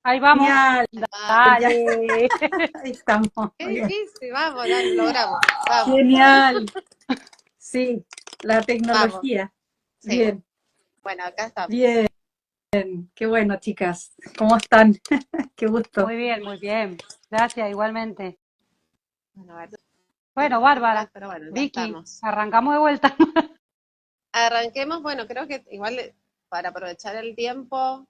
Ahí vamos. Genial, ya Dale. ahí estamos. Qué Bien. difícil, vamos, lo logramos. Vamos, Genial, sí, la vamos. tecnología. Sí, Bien, bueno, acá estamos. bien, qué bueno, chicas. ¿Cómo están? Qué gusto. Muy bien, muy bien. Gracias, igualmente. Bueno, a ver, Bueno, tenemos feedback, Bárbara, pero bueno, ya Vicky, estamos. arrancamos de vuelta. Arranquemos, bueno, creo que igual para aprovechar el tiempo,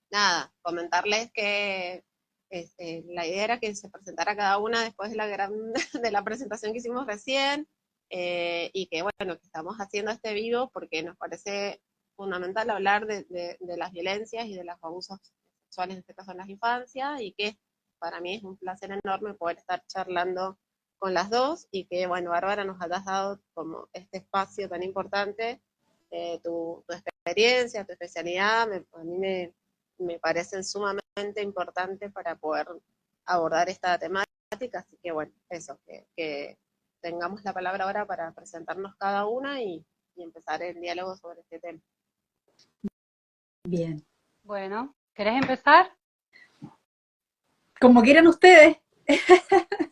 nada, comentarles que la idea era que se presentara cada una después de de la presentación que hicimos recién, y que bueno, que estamos haciendo este vivo porque nos parece fundamental hablar de las violencias y de los abusos sexuales, en este caso en las infancias, y que para mí es un placer enorme poder estar charlando con las dos y que, bueno, Bárbara, nos hayas dado como este espacio tan importante, tu experiencia, tu especialidad, a mí me parecen sumamente importantes para poder abordar esta temática, así que bueno, eso, que tengamos la palabra ahora para presentarnos cada una y empezar el diálogo sobre este tema. Bien. Bueno, ¿querés empezar? Como quieran ustedes, ¿sí?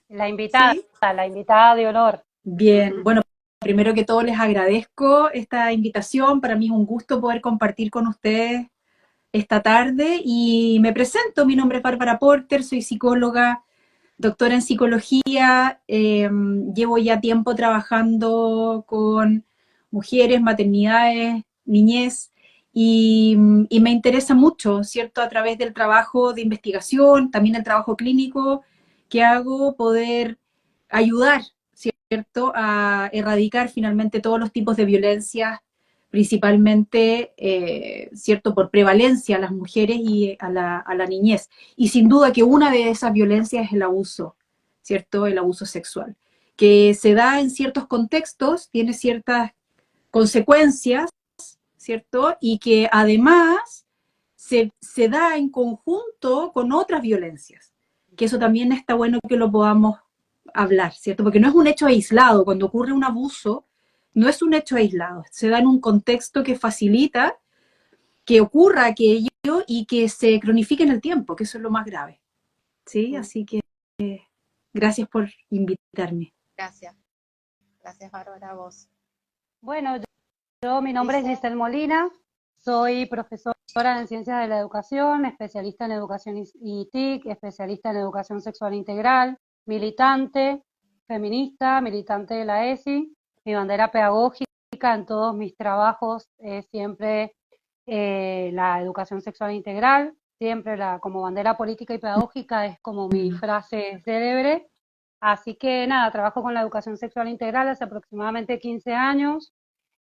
La invitada de honor. Bien. Bueno, primero que todo les agradezco esta invitación. Para mí es un gusto poder compartir con ustedes esta tarde y me presento. Mi nombre es Bárbara Porter, soy psicóloga, doctora en psicología, llevo ya tiempo trabajando con mujeres, maternidades, niñez, y me interesa mucho, ¿cierto? A través del trabajo de investigación, también el trabajo clínico que hago, poder ayudar, ¿cierto? A erradicar finalmente todos los tipos de violencia, principalmente, ¿cierto? Por prevalencia a las mujeres y a la niñez. Y sin duda que una de esas violencias es el abuso, ¿cierto? El abuso sexual, que se da en ciertos contextos, tiene ciertas consecuencias, ¿cierto? Y que además se da en conjunto con otras violencias, que eso también está bueno que lo podamos hablar, ¿cierto? Porque no es un hecho aislado, cuando ocurre un abuso, no es un hecho aislado, se da en un contexto que facilita que ocurra aquello y que se cronifique en el tiempo, que eso es lo más grave, ¿sí? Así que gracias por invitarme. Gracias, gracias Bárbara, a vos. Bueno, mi nombre es Dice, Giselle Molina, soy profesora en Ciencias de la Educación, especialista en Educación y TIC, especialista en Educación Sexual Integral, militante, feminista, militante de la ESI. Mi bandera pedagógica en todos mis trabajos es siempre la educación sexual integral, siempre como bandera política y pedagógica es como mi frase célebre. Así que nada, trabajo con la educación sexual integral hace aproximadamente 15 años.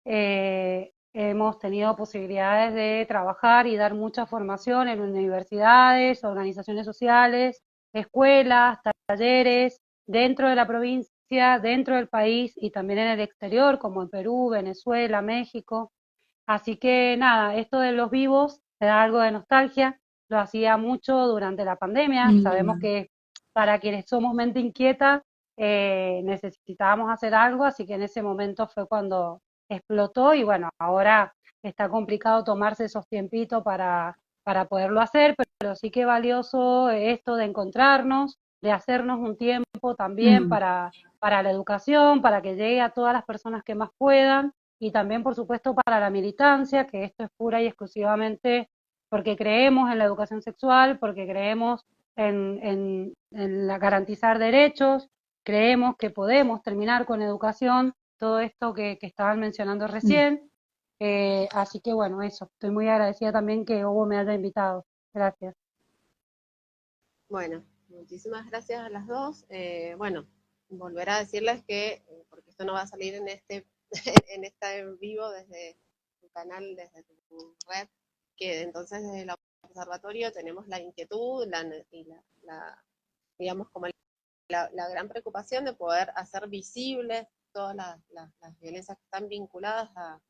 Hemos tenido posibilidades de trabajar y dar mucha formación en universidades, organizaciones sociales, escuelas, talleres, dentro de la provincia, dentro del país y también en el exterior, como en Perú, Venezuela, México. Así que nada, esto de los vivos me da algo de nostalgia. Lo hacía mucho durante la pandemia. Sabemos Mm, que para quienes somos mente inquieta necesitábamos hacer algo, así que en ese momento fue cuando explotó y bueno, ahora está complicado tomarse esos tiempitos para poderlo hacer, pero sí que valioso esto de encontrarnos, de hacernos un tiempo también mm, para la educación, para que llegue a todas las personas que más puedan y también, por supuesto, para la militancia, que esto es pura y exclusivamente porque creemos en la educación sexual, porque creemos en garantizar derechos, creemos que podemos terminar con educación, todo esto que estaban mencionando mm. recién. Así que bueno, eso, estoy muy agradecida también que Hugo me haya invitado. Gracias. bueno, muchísimas gracias a las dos. Bueno, volver a decirles que, porque esto no va a salir en en esta en vivo desde tu canal, desde tu red, que entonces desde el observatorio tenemos la inquietud y digamos, como la gran preocupación de poder hacer visibles todas las violencias que están vinculadas a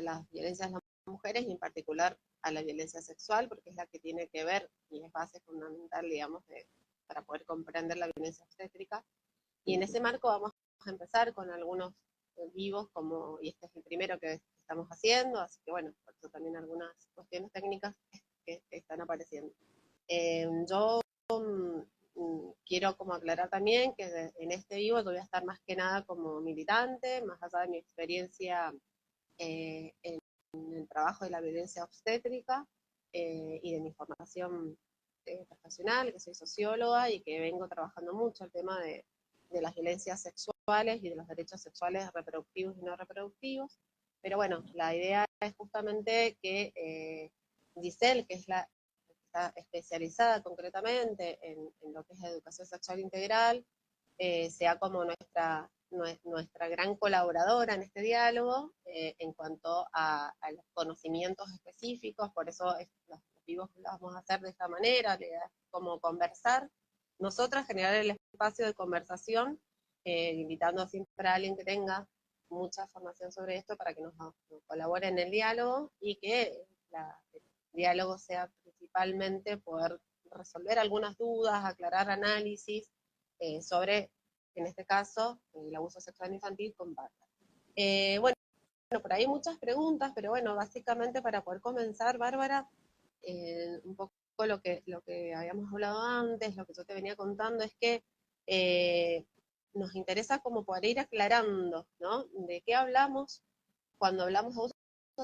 las violencias de las mujeres y en particular a la violencia sexual, porque es la que tiene que ver y es base fundamental, digamos, para poder comprender la violencia obstétrica. Y en ese marco vamos a empezar con algunos vivos, y este es el primero que estamos haciendo, así que bueno, por eso también algunas cuestiones técnicas que están apareciendo. Yo quiero como aclarar también que en este vivo yo voy a estar más que nada como militante, más allá de mi experiencia en el trabajo de la violencia obstétrica y de mi formación profesional, que soy socióloga y que vengo trabajando mucho el tema de las violencias sexuales y de los derechos sexuales reproductivos y no reproductivos. Pero bueno, la idea es justamente que Giselle, que es está especializada concretamente en lo que es educación sexual integral, sea como nuestra gran colaboradora en este diálogo en cuanto a los conocimientos específicos. Por eso los vivos los vamos a hacer de esta manera, como conversar. Nosotras generar el espacio de conversación, invitando siempre a alguien que tenga mucha formación sobre esto para que nos colabore en el diálogo y que el diálogo sea principalmente poder resolver algunas dudas, aclarar análisis sobre, en este caso, el abuso sexual infantil con Bárbara. Bueno, por ahí muchas preguntas, pero bueno, básicamente para poder comenzar, Bárbara, un poco lo que habíamos hablado antes, lo que yo te venía contando, es que nos interesa como poder ir aclarando, ¿no? De qué hablamos cuando hablamos de abuso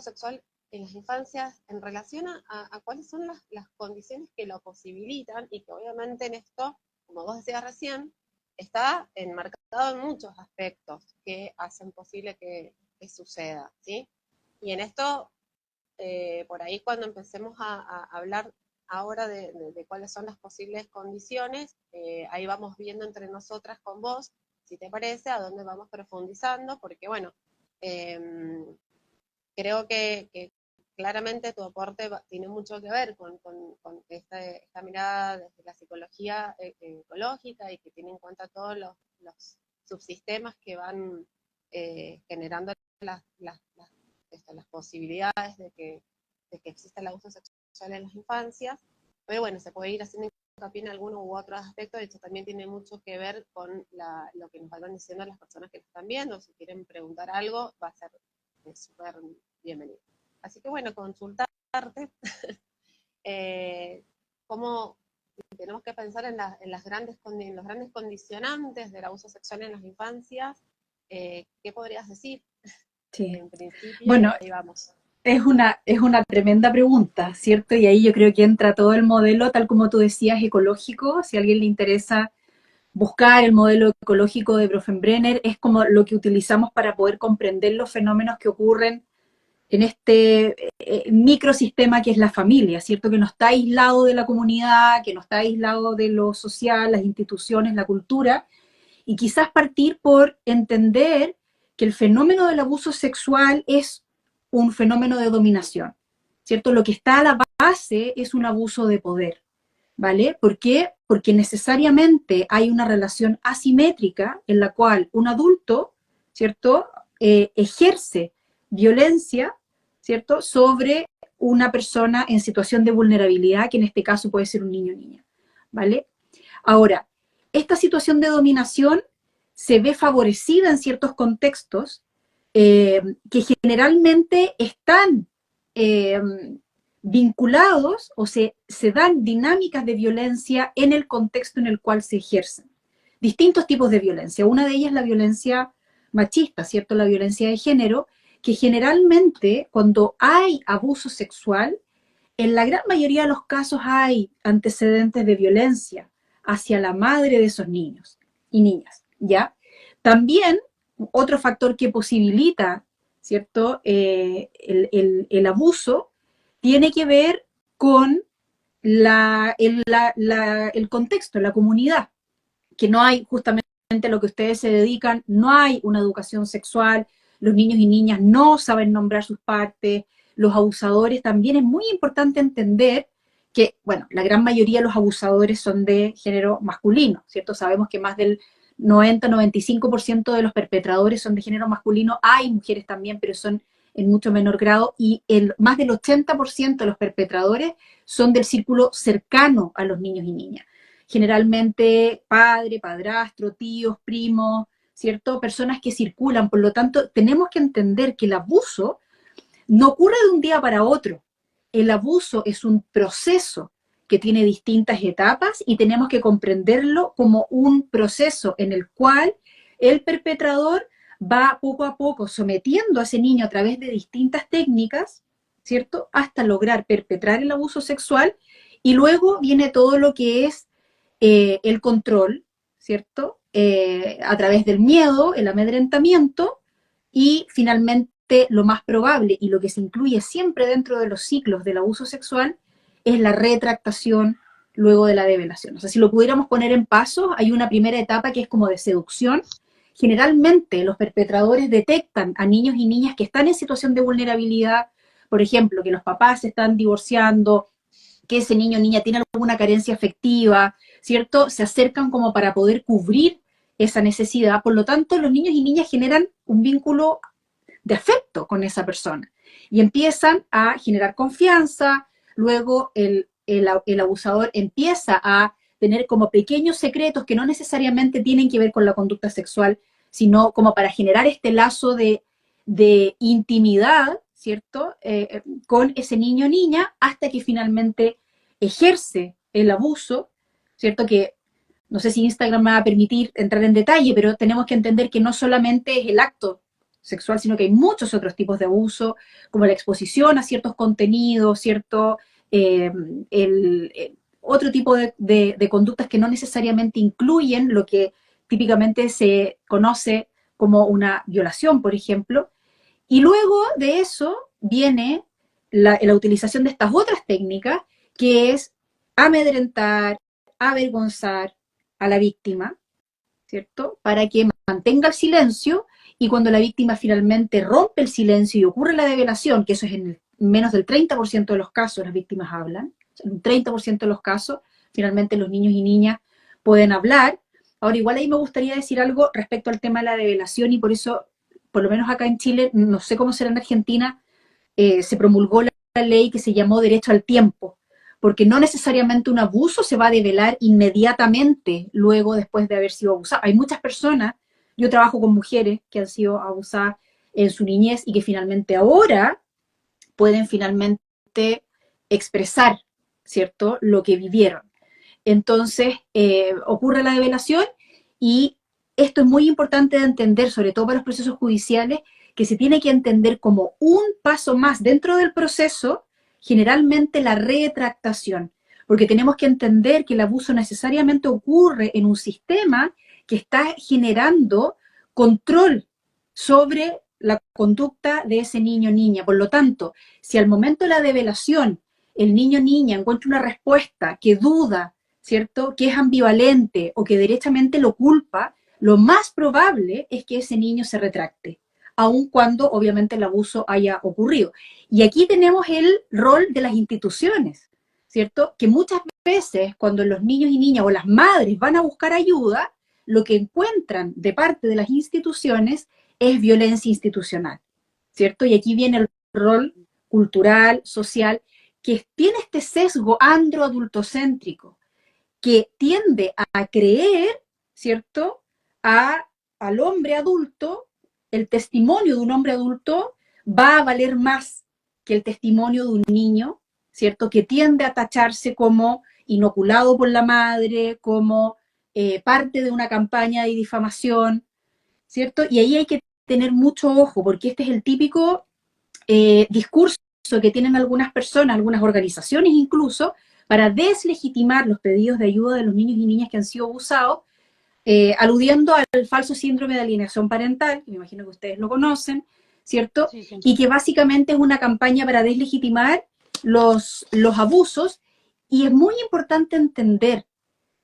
sexual en las infancias en relación a cuáles son las condiciones que lo posibilitan y que obviamente en esto, como vos decías recién, está enmarcado en muchos aspectos que hacen posible que suceda, ¿sí? Y en esto, por ahí cuando empecemos a hablar ahora de cuáles son las posibles condiciones, ahí vamos viendo entre nosotras con vos, si te parece, a dónde vamos profundizando, porque bueno, creo que claramente tu aporte tiene mucho que ver con esta mirada desde la psicología ecológica y que tiene en cuenta todos los subsistemas que van generando las posibilidades de que exista el abuso sexual en las infancias. Pero bueno, se puede ir haciendo hincapié en alguno u otro aspecto, de hecho también tiene mucho que ver con lo que nos van diciendo las personas que nos están viendo. Si quieren preguntar algo, va a ser súper bienvenido. Así que bueno, consultarte cómo tenemos que pensar en los grandes condicionantes del abuso sexual en las infancias. ¿Qué podrías decir? Sí. En principio, bueno, ahí vamos. Es una tremenda pregunta, ¿cierto? Y ahí yo creo que entra todo el modelo, tal como tú decías, ecológico. Si a alguien le interesa buscar el modelo ecológico de Bronfenbrenner, es como lo que utilizamos para poder comprender los fenómenos que ocurren en este microsistema que es la familia, ¿cierto? Que no está aislado de la comunidad, que no está aislado de lo social, las instituciones, la cultura, y quizás partir por entender que el fenómeno del abuso sexual es un fenómeno de dominación, ¿cierto? Lo que está a la base es un abuso de poder, ¿vale? ¿Por qué? Porque necesariamente hay una relación asimétrica en la cual un adulto, ¿cierto? Ejerce violencia, ¿cierto? Sobre una persona en situación de vulnerabilidad, que en este caso puede ser un niño o niña, ¿vale? Ahora, esta situación de dominación se ve favorecida en ciertos contextos que generalmente están vinculados o se dan dinámicas de violencia en el contexto en el cual se ejercen. Distintos tipos de violencia. Una de ellas es la violencia machista, ¿cierto? La violencia de género, que generalmente cuando hay abuso sexual, en la gran mayoría de los casos hay antecedentes de violencia hacia la madre de esos niños y niñas, ¿ya? También otro factor que posibilita, ¿cierto? El abuso tiene que ver con el contexto, la comunidad, que no hay justamente lo que ustedes se dedican, no hay una educación sexual, los niños y niñas no saben nombrar sus partes, los abusadores también es muy importante entender que, bueno, la gran mayoría de los abusadores son de género masculino, ¿cierto? Sabemos que más del 90-95% de los perpetradores son de género masculino, hay mujeres también, pero son en mucho menor grado, y más del 80% de los perpetradores son del círculo cercano a los niños y niñas. Generalmente padre, padrastro, tíos, primos, ¿cierto? Personas que circulan. Por lo tanto, tenemos que entender que el abuso no ocurre de un día para otro. El abuso es un proceso que tiene distintas etapas y tenemos que comprenderlo como un proceso en el cual el perpetrador va poco a poco sometiendo a ese niño a través de distintas técnicas, ¿cierto? Hasta lograr perpetrar el abuso sexual, y luego viene todo lo que es el control, ¿cierto? A través del miedo, el amedrentamiento, y finalmente lo más probable y lo que se incluye siempre dentro de los ciclos del abuso sexual es la retractación luego de la develación. O sea, si lo pudiéramos poner en pasos, hay una primera etapa que es como de seducción. Generalmente los perpetradores detectan a niños y niñas que están en situación de vulnerabilidad, por ejemplo, que los papás se están divorciando, que ese niño o niña tiene alguna carencia afectiva, ¿cierto? Se acercan como para poder cubrir esa necesidad. Por lo tanto, los niños y niñas generan un vínculo de afecto con esa persona y empiezan a generar confianza. Luego el abusador empieza a tener como pequeños secretos que no necesariamente tienen que ver con la conducta sexual, sino como para generar este lazo de intimidad, ¿cierto? Con ese niño o niña, hasta que finalmente ejerce el abuso, ¿cierto? Que no sé si Instagram me va a permitir entrar en detalle, pero tenemos que entender que no solamente es el acto sexual, sino que hay muchos otros tipos de abuso, como la exposición a ciertos contenidos, ¿cierto? Otro tipo de conductas que no necesariamente incluyen lo que típicamente se conoce como una violación, por ejemplo. Y luego de eso viene la utilización de estas otras técnicas, que es amedrentar, avergonzar a la víctima, ¿cierto? Para que mantenga el silencio, y cuando la víctima finalmente rompe el silencio y ocurre la develación, que eso es en menos del 30% de los casos las víctimas hablan, en un 30% de los casos finalmente los niños y niñas pueden hablar. Ahora, igual ahí me gustaría decir algo respecto al tema de la develación, y por eso, por lo menos acá en Chile, no sé cómo será en Argentina, se promulgó la ley que se llamó derecho al tiempo, porque no necesariamente un abuso se va a develar inmediatamente luego después de haber sido abusado. Hay muchas personas, yo trabajo con mujeres que han sido abusadas en su niñez y que finalmente ahora pueden finalmente expresar, ¿cierto?, lo que vivieron. Entonces, ocurre la develación, y esto es muy importante de entender, sobre todo para los procesos judiciales, que se tiene que entender como un paso más dentro del proceso, generalmente la retractación, porque tenemos que entender que el abuso necesariamente ocurre en un sistema que está generando control sobre la conducta de ese niño o niña. Por lo tanto, si al momento de la develación el niño o niña encuentra una respuesta que duda, ¿cierto?, que es ambivalente o que derechamente lo culpa, lo más probable es que ese niño se retracte, aun cuando obviamente el abuso haya ocurrido. Y aquí tenemos el rol de las instituciones, ¿cierto? Que muchas veces cuando los niños y niñas o las madres van a buscar ayuda, lo que encuentran de parte de las instituciones es violencia institucional, ¿cierto? Y aquí viene el rol cultural, social, que tiene este sesgo androadultocéntrico, que tiende a creer, ¿cierto?, al hombre adulto, el testimonio de un hombre adulto va a valer más que el testimonio de un niño, ¿cierto?, que tiende a tacharse como inoculado por la madre, como parte de una campaña de difamación, ¿cierto? Y ahí hay que tener mucho ojo, porque este es el típico discurso que tienen algunas personas, algunas organizaciones incluso, para deslegitimar los pedidos de ayuda de los niños y niñas que han sido abusados, aludiendo al falso síndrome de alienación parental, que me imagino que ustedes lo conocen, ¿cierto? Sí, sí. Y que básicamente es una campaña para deslegitimar los abusos, y es muy importante entender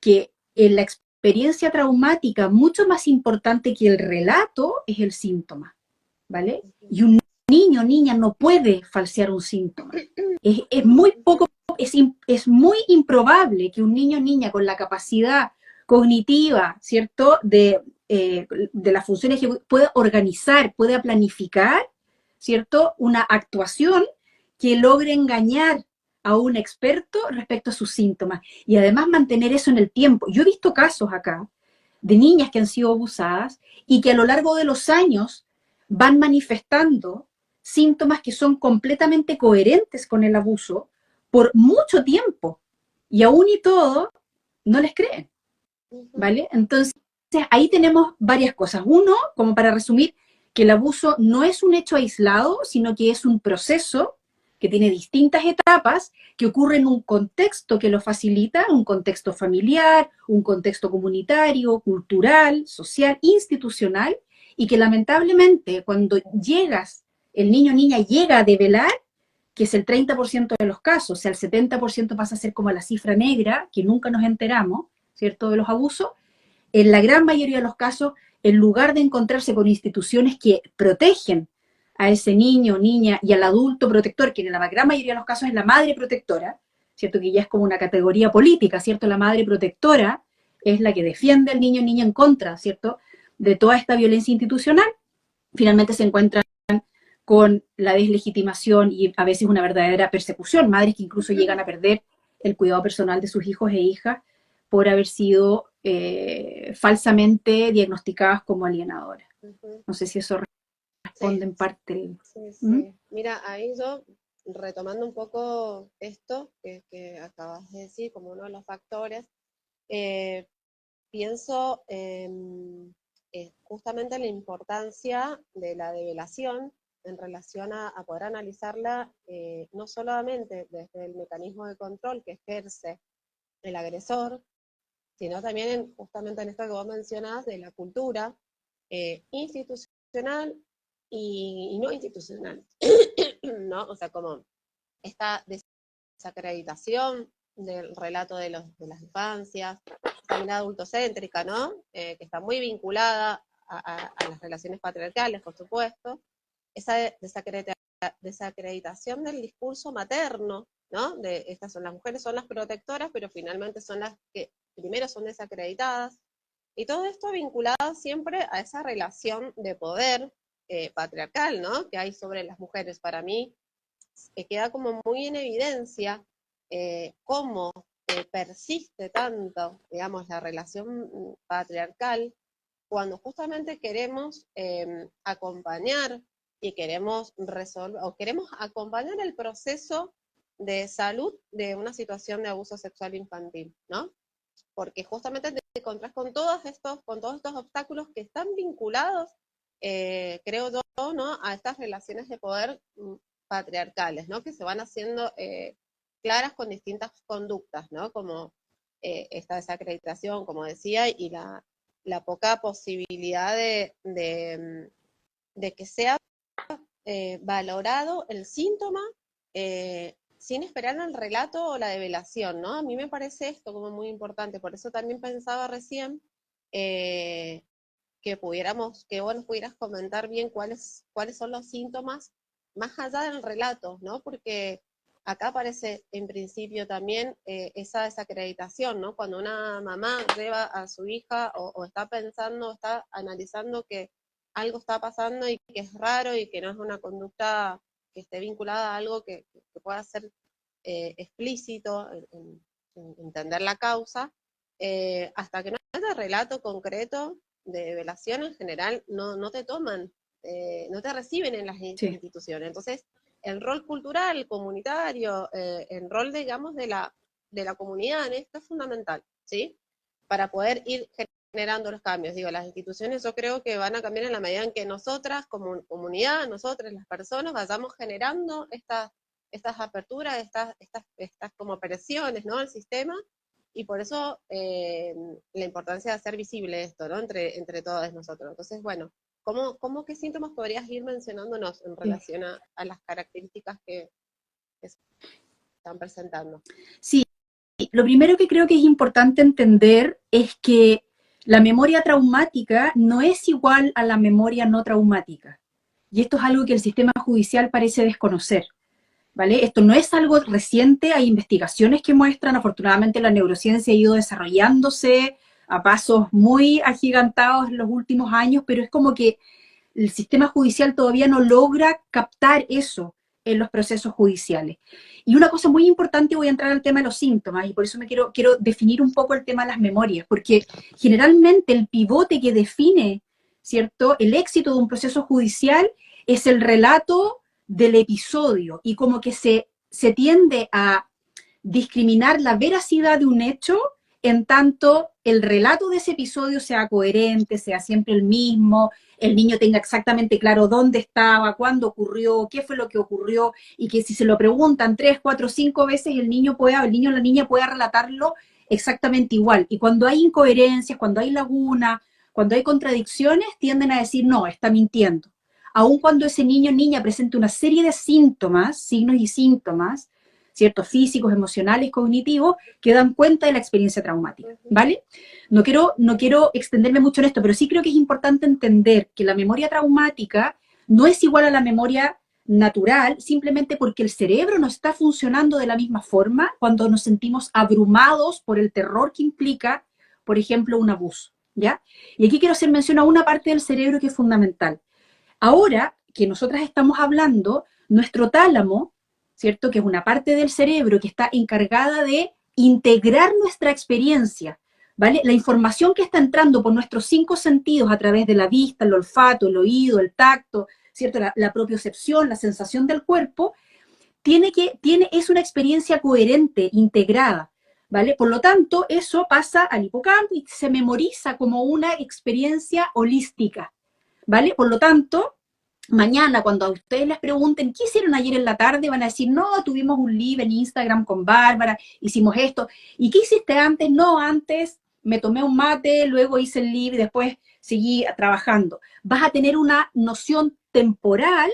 que en la experiencia traumática, mucho más importante que el relato es el síntoma, ¿vale? Y un niño o niña no puede falsear un síntoma. Es muy poco, es muy improbable que un niño o niña con la capacidad cognitiva, ¿cierto?, de las funciones que pueda organizar, pueda planificar, ¿cierto?, una actuación que logre engañar a un experto respecto a sus síntomas, y además mantener eso en el tiempo. Yo he visto casos acá de niñas que han sido abusadas y que a lo largo de los años van manifestando síntomas que son completamente coherentes con el abuso por mucho tiempo, y aún y todo no les creen, ¿vale? Entonces, ahí tenemos varias cosas. Uno, como para resumir, que el abuso no es un hecho aislado, sino que es un proceso que tiene distintas etapas, que ocurre en un contexto que lo facilita, un contexto familiar, un contexto comunitario, cultural, social, institucional, y que lamentablemente cuando el niño o niña llega a develar, que es el 30% de los casos, o sea, el 70% pasa a ser como la cifra negra, que nunca nos enteramos, ¿cierto?, de los abusos. En la gran mayoría de los casos, en lugar de encontrarse con instituciones que protegen a ese niño, niña y al adulto protector, que en la gran mayoría de los casos es la madre protectora, ¿cierto? Que ya es como una categoría política, ¿cierto? La madre protectora es la que defiende al niño o niña en contra, ¿cierto?, de toda esta violencia institucional. Finalmente se encuentran con la deslegitimación y a veces una verdadera persecución, madres que incluso llegan a perder el cuidado personal de sus hijos e hijas por haber sido falsamente diagnosticadas como alienadoras. No sé si eso responde en parte. Sí. Mira, ahí yo, retomando un poco esto que acabas de decir como uno de los factores, pienso justamente la importancia de la develación en relación a poder analizarla no solamente desde el mecanismo de control que ejerce el agresor, sino también justamente en esto que vos mencionás de la cultura institucional y no institucional, ¿no? O sea, como esta desacreditación del relato de las infancias, esta mirada adultocéntrica, ¿no? Que está muy vinculada a las relaciones patriarcales, por supuesto, esa desacreditación del discurso materno, ¿no? Las mujeres son las protectoras, pero finalmente son las que primero son desacreditadas, y todo esto vinculado siempre a esa relación de poder patriarcal, ¿no?, que hay sobre las mujeres. Para mí queda como muy en evidencia cómo persiste tanto, digamos, la relación patriarcal cuando justamente queremos acompañar y queremos resolver, o queremos acompañar el proceso de salud de una situación de abuso sexual infantil, ¿no? Porque justamente te encontrás con todos estos obstáculos que están vinculados, creo yo, ¿no?, a estas relaciones de poder patriarcales, ¿no?, que se van haciendo claras con distintas conductas, ¿no?, como esta desacreditación, como decía, y la poca posibilidad de que sea valorado el síntoma sin esperar el relato o la develación, ¿no? A mí me parece esto como muy importante, por eso también pensaba recién que vos nos pudieras comentar bien cuáles son los síntomas más allá del relato, ¿no? Porque acá aparece en principio también esa desacreditación, ¿no? Cuando una mamá lleva a su hija o está pensando, está analizando que algo está pasando y que es raro y que no es una conducta que esté vinculada a algo que pueda ser explícito en entender la causa, hasta que no haya relato concreto de develación en general, no te toman, no te reciben en las instituciones. Entonces, el rol cultural, comunitario, el rol, digamos, de la comunidad en esto es fundamental, ¿sí? Para poder ir generando los cambios. Digo, las instituciones yo creo que van a cambiar en la medida en que nosotras, como comunidad, nosotras, las personas, vayamos generando estas aperturas, estas como presiones, ¿no?, al sistema, y por eso la importancia de hacer visible esto, ¿no?, entre todos nosotros. Entonces, bueno, ¿qué síntomas podrías ir mencionándonos en relación a las características que se están presentando? Sí, lo primero que creo que es importante entender es que la memoria traumática no es igual a la memoria no traumática. Y esto es algo que el sistema judicial parece desconocer, ¿vale? Esto no es algo reciente, hay investigaciones que muestran, afortunadamente la neurociencia ha ido desarrollándose a pasos muy agigantados en los últimos años, pero es como que el sistema judicial todavía no logra captar eso en los procesos judiciales. Y una cosa muy importante, voy a entrar al tema de los síntomas, y por eso quiero definir un poco el tema de las memorias, porque generalmente el pivote que define, ¿cierto?, el éxito de un proceso judicial es el relato del episodio, y como que se tiende a discriminar la veracidad de un hecho en tanto el relato de ese episodio sea coherente, sea siempre el mismo, el niño tenga exactamente claro dónde estaba, cuándo ocurrió, qué fue lo que ocurrió, y que si se lo preguntan 3, 4, 5 veces, el niño o la niña pueda relatarlo exactamente igual. Y cuando hay incoherencias, cuando hay lagunas, cuando hay contradicciones, tienden a decir, no, está mintiendo. Aun cuando ese niño o niña presente una serie de síntomas, signos y síntomas, ciertos físicos, emocionales, cognitivos, que dan cuenta de la experiencia traumática, ¿vale? No quiero extenderme mucho en esto, pero sí creo que es importante entender que la memoria traumática no es igual a la memoria natural, simplemente porque el cerebro no está funcionando de la misma forma cuando nos sentimos abrumados por el terror que implica, por ejemplo, un abuso, ¿ya? Y aquí quiero hacer mención a una parte del cerebro que es fundamental. Ahora que nosotras estamos hablando, nuestro tálamo, ¿cierto? Que es una parte del cerebro que está encargada de integrar nuestra experiencia, ¿vale? La información que está entrando por nuestros 5 sentidos a través de la vista, el olfato, el oído, el tacto, ¿cierto? La propiocepción, la sensación del cuerpo, es una experiencia coherente, integrada, ¿vale? Por lo tanto, eso pasa al hipocampo y se memoriza como una experiencia holística, ¿vale? Por lo tanto, mañana cuando a ustedes les pregunten ¿qué hicieron ayer en la tarde? Van a decir, no, tuvimos un live en Instagram con Bárbara, hicimos esto. ¿Y qué hiciste antes? No, antes me tomé un mate, luego hice el live y después seguí trabajando. Vas a tener una noción temporal,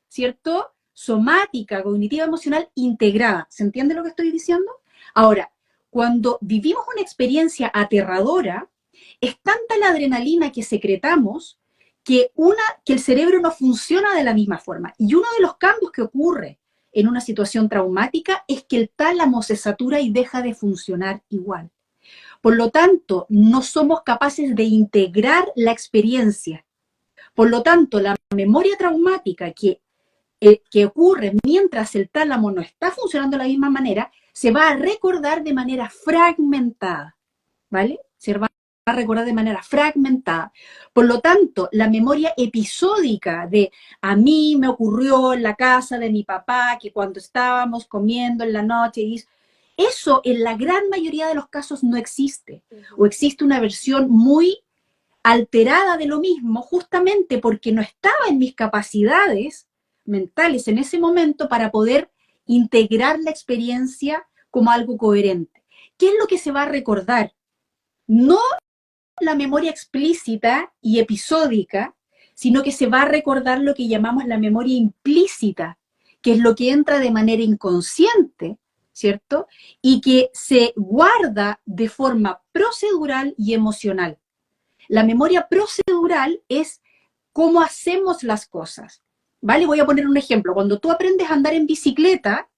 ¿cierto? Somática, cognitiva, emocional, integrada. ¿Se entiende lo que estoy diciendo? Ahora, cuando vivimos una experiencia aterradora, es tanta la adrenalina que secretamos que el cerebro no funciona de la misma forma. Y uno de los cambios que ocurre en una situación traumática es que el tálamo se satura y deja de funcionar igual. Por lo tanto, no somos capaces de integrar la experiencia. Por lo tanto, la memoria traumática que ocurre mientras el tálamo no está funcionando de la misma manera, se va a recordar de manera fragmentada, ¿vale? Se va a recordar de manera fragmentada. Por lo tanto, la memoria episódica de a mí me ocurrió en la casa de mi papá, que cuando estábamos comiendo en la noche, eso en la gran mayoría de los casos no existe. O existe una versión muy alterada de lo mismo, justamente porque no estaba en mis capacidades mentales en ese momento para poder integrar la experiencia como algo coherente. ¿Qué es lo que se va a recordar? No la memoria explícita y episódica, sino que se va a recordar lo que llamamos la memoria implícita, que es lo que entra de manera inconsciente, ¿cierto? Y que se guarda de forma procedural y emocional. La memoria procedural es cómo hacemos las cosas, ¿vale? Voy a poner un ejemplo. Cuando tú aprendes a andar en bicicleta,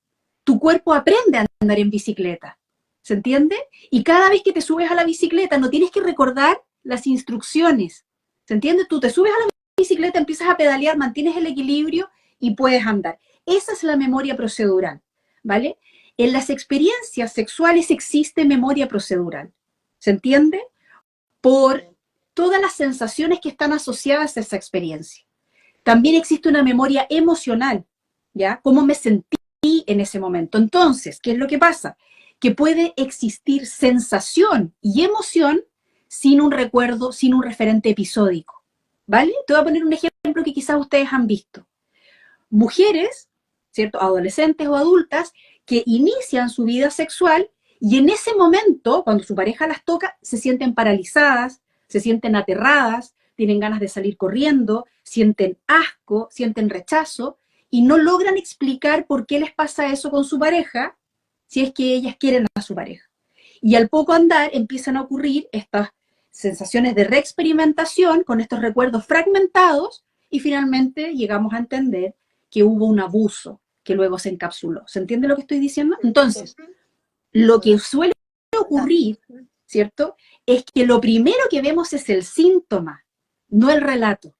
tu cuerpo aprende a andar en bicicleta. ¿Se entiende? Y cada vez que te subes a la bicicleta no tienes que recordar las instrucciones. ¿Se entiende? Tú te subes a la bicicleta, empiezas a pedalear, mantienes el equilibrio y puedes andar. Esa es la memoria procedural, ¿vale? En las experiencias sexuales existe memoria procedural. ¿Se entiende? Por todas las sensaciones que están asociadas a esa experiencia. También existe una memoria emocional, ¿ya? ¿Cómo me sentí en ese momento? Entonces, ¿qué es lo que pasa? Que puede existir sensación y emoción sin un recuerdo, sin un referente episódico, ¿vale? Te voy a poner un ejemplo que quizás ustedes han visto. Mujeres, ¿cierto? Adolescentes o adultas que inician su vida sexual y en ese momento, cuando su pareja las toca, se sienten paralizadas, se sienten aterradas, tienen ganas de salir corriendo, sienten asco, sienten rechazo y no logran explicar por qué les pasa eso con su pareja, si es que ellas quieren a su pareja. Y al poco andar empiezan a ocurrir estas sensaciones de reexperimentación con estos recuerdos fragmentados y finalmente llegamos a entender que hubo un abuso que luego se encapsuló. ¿Se entiende lo que estoy diciendo? Entonces, lo que suele ocurrir, ¿cierto? Es que lo primero que vemos es el síntoma, no el relato,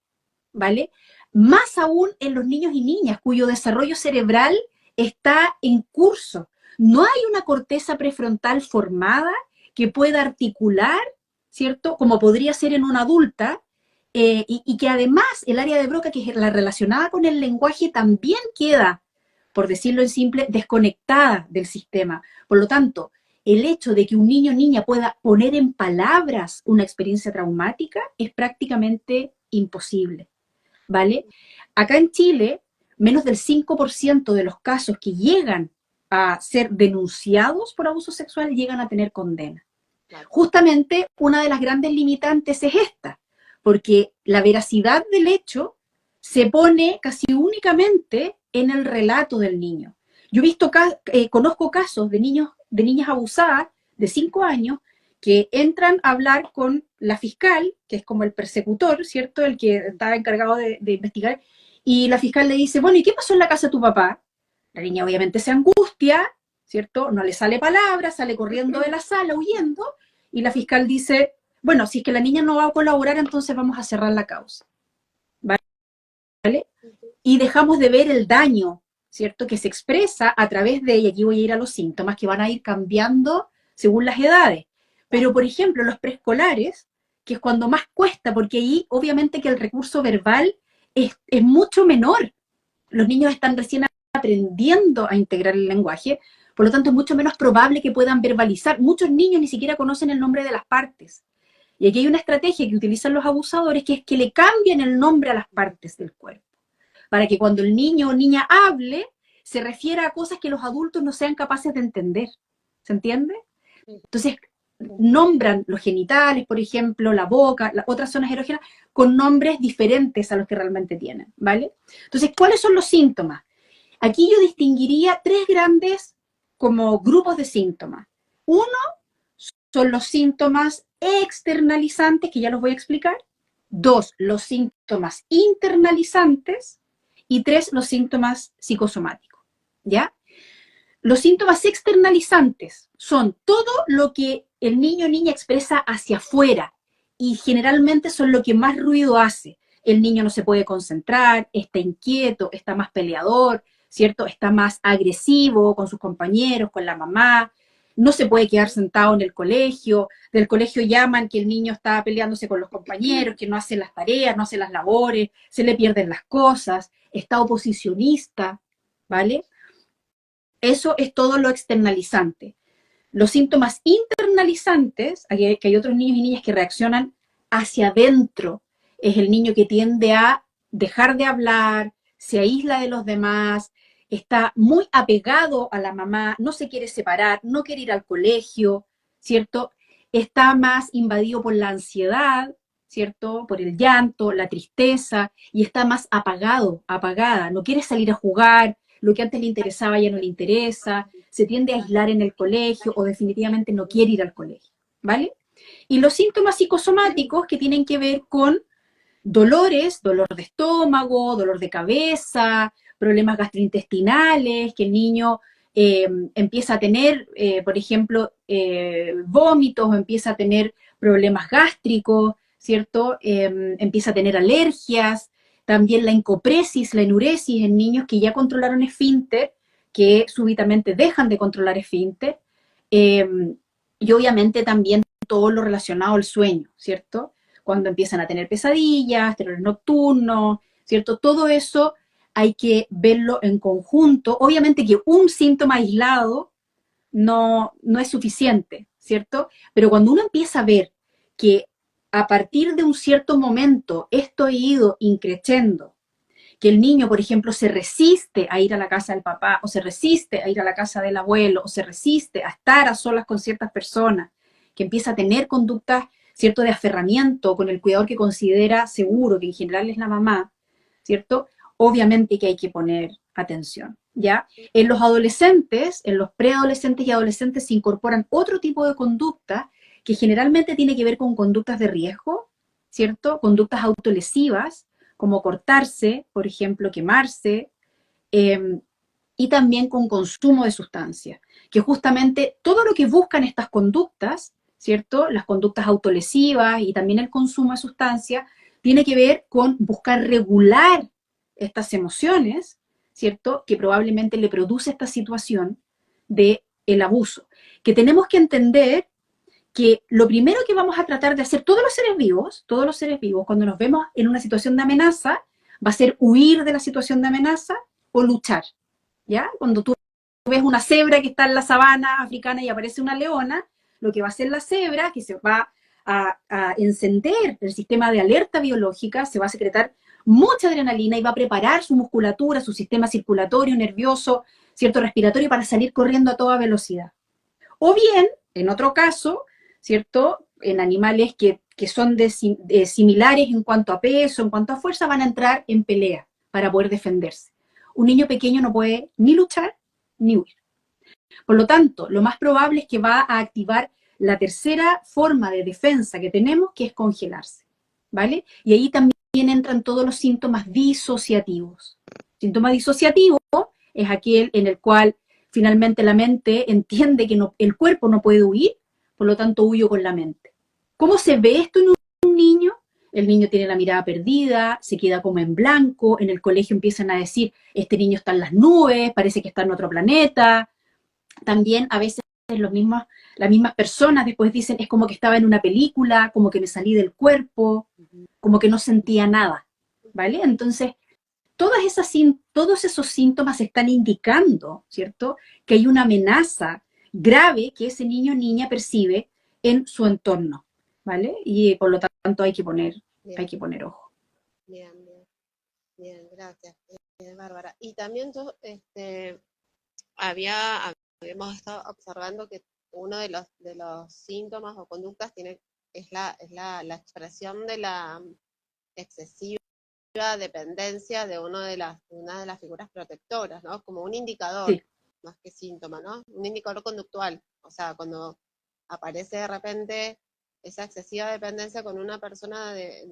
¿vale? Más aún en los niños y niñas cuyo desarrollo cerebral está en curso. No hay una corteza prefrontal formada que pueda articular, ¿cierto? Como podría ser en una adulta, y que además el área de Broca, que es la relacionada con el lenguaje, también queda por decirlo en simple, desconectada del sistema. Por lo tanto, el hecho de que un niño o niña pueda poner en palabras una experiencia traumática es prácticamente imposible, ¿vale? Acá en Chile, menos del 5% de los casos que llegan a ser denunciados por abuso sexual llegan a tener condena. Claro. Justamente una de las grandes limitantes es esta, porque la veracidad del hecho se pone casi únicamente en el relato del niño. Yo he visto, conozco casos de niñas abusadas de 5 años que entran a hablar con la fiscal, que es como el persecutor, ¿cierto? El que está encargado de investigar, y la fiscal le dice, bueno, ¿y qué pasó en la casa de tu papá? La niña obviamente se angustia, ¿cierto? No le sale palabra, sale corriendo de la sala, huyendo, y la fiscal dice, bueno, si es que la niña no va a colaborar, entonces vamos a cerrar la causa, ¿vale? Y dejamos de ver el daño, ¿cierto? Que se expresa a través de, y aquí voy a ir a los síntomas, que van a ir cambiando según las edades. Pero, por ejemplo, los preescolares, que es cuando más cuesta, porque ahí obviamente que el recurso verbal es mucho menor. Los niños están recién aprendiendo a integrar el lenguaje, por lo tanto es mucho menos probable que puedan verbalizar. Muchos niños ni siquiera conocen el nombre de las partes. Y aquí hay una estrategia que utilizan los abusadores, que es que le cambian el nombre a las partes del cuerpo, para que cuando el niño o niña hable, se refiera a cosas que los adultos no sean capaces de entender. ¿Se entiende? Entonces, nombran los genitales, por ejemplo, la boca, las otras zonas erógenas, con nombres diferentes a los que realmente tienen, ¿vale? Entonces, ¿cuáles son los síntomas? Aquí yo distinguiría 3 grandes como grupos de síntomas. Uno son los síntomas externalizantes, que ya los voy a explicar. 2, los síntomas internalizantes. Y 3, los síntomas psicosomáticos, ¿ya? Los síntomas externalizantes son todo lo que el niño o niña expresa hacia afuera y generalmente son lo que más ruido hace. El niño no se puede concentrar, está inquieto, está más peleador, ¿cierto? Está más agresivo con sus compañeros, con la mamá, no se puede quedar sentado en el colegio, del colegio llaman que el niño está peleándose con los compañeros, que no hace las tareas, no hace las labores, se le pierden las cosas, está oposicionista, ¿vale? Eso es todo lo externalizante. Los síntomas internalizantes, que hay otros niños y niñas que reaccionan hacia adentro, es el niño que tiende a dejar de hablar, se aísla de los demás, está muy apegado a la mamá, no se quiere separar, no quiere ir al colegio, ¿cierto? Está más invadido por la ansiedad, ¿cierto? Por el llanto, la tristeza, y está más apagado, apagada, no quiere salir a jugar, lo que antes le interesaba ya no le interesa, se tiende a aislar en el colegio o definitivamente no quiere ir al colegio, ¿vale? Y los síntomas psicosomáticos que tienen que ver con dolores, dolor de estómago, dolor de cabeza, problemas gastrointestinales, que el niño empieza a tener, por ejemplo, vómitos o empieza a tener problemas gástricos, ¿cierto? Empieza a tener alergias, también la encopresis, la enuresis en niños que ya controlaron esfínter, que súbitamente dejan de controlar esfínter, y obviamente también todo lo relacionado al sueño, ¿cierto? Cuando empiezan a tener pesadillas, terrores nocturnos, ¿cierto? Todo eso hay que verlo en conjunto. Obviamente que un síntoma aislado no es suficiente, ¿cierto? Pero cuando uno empieza a ver que a partir de un cierto momento esto ha ido increciendo, que el niño, por ejemplo, se resiste a ir a la casa del papá, o se resiste a ir a la casa del abuelo, o se resiste a estar a solas con ciertas personas, que empieza a tener conductas, ¿cierto?, de aferramiento con el cuidador que considera seguro, que en general es la mamá, ¿cierto? Obviamente que hay que poner atención, ¿ya? En los adolescentes, en los preadolescentes y adolescentes se incorporan otro tipo de conducta que generalmente tiene que ver con conductas de riesgo, ¿cierto? Conductas autolesivas, como cortarse, por ejemplo, quemarse, y también con consumo de sustancias, que justamente todo lo que buscan estas conductas, ¿cierto? Las conductas autolesivas y también el consumo de sustancias, tiene que ver con buscar regular estas emociones, ¿cierto? Que probablemente le produce esta situación del abuso. Que tenemos que entender que lo primero que vamos a tratar de hacer todos los seres vivos, cuando nos vemos en una situación de amenaza, va a ser huir de la situación de amenaza o luchar, ¿ya? Cuando tú ves una cebra que está en la sabana africana y aparece una leona, lo que va a hacer la cebra, que se va a encender el sistema de alerta biológica, se va a secretar mucha adrenalina y va a preparar su musculatura, su sistema circulatorio, nervioso, cierto, respiratorio, para salir corriendo a toda velocidad. O bien, en otro caso, ¿cierto? En animales que son similares en cuanto a peso, en cuanto a fuerza, van a entrar en pelea para poder defenderse. Un niño pequeño no puede ni luchar ni huir. Por lo tanto, lo más probable es que va a activar la tercera forma de defensa que tenemos, que es congelarse, ¿vale? Y ahí también entran todos los síntomas disociativos. Síntoma disociativo es aquel en el cual finalmente la mente entiende que no, el cuerpo no puede huir, por lo tanto huyo con la mente. ¿Cómo se ve esto en un niño? El niño tiene la mirada perdida, se queda como en blanco, en el colegio empiezan a decir, este niño está en las nubes, parece que está en otro planeta. También a veces las mismas personas después dicen, es como que estaba en una película, como que me salí del cuerpo, como que no sentía nada, ¿vale? Entonces, todos esos síntomas están indicando, ¿cierto?, que hay una amenaza grave que ese niño o niña percibe en su entorno, ¿vale? Y por lo tanto hay que poner ojo. Bien, bien, bien, gracias, Bárbara. Y también yo, habíamos estado observando que uno de los síntomas o conductas es la expresión de la excesiva dependencia de una de las figuras protectoras, ¿no? Como un indicador, Sí. más que síntoma, ¿no? Un indicador conductual. O sea, cuando aparece de repente esa excesiva dependencia con una persona de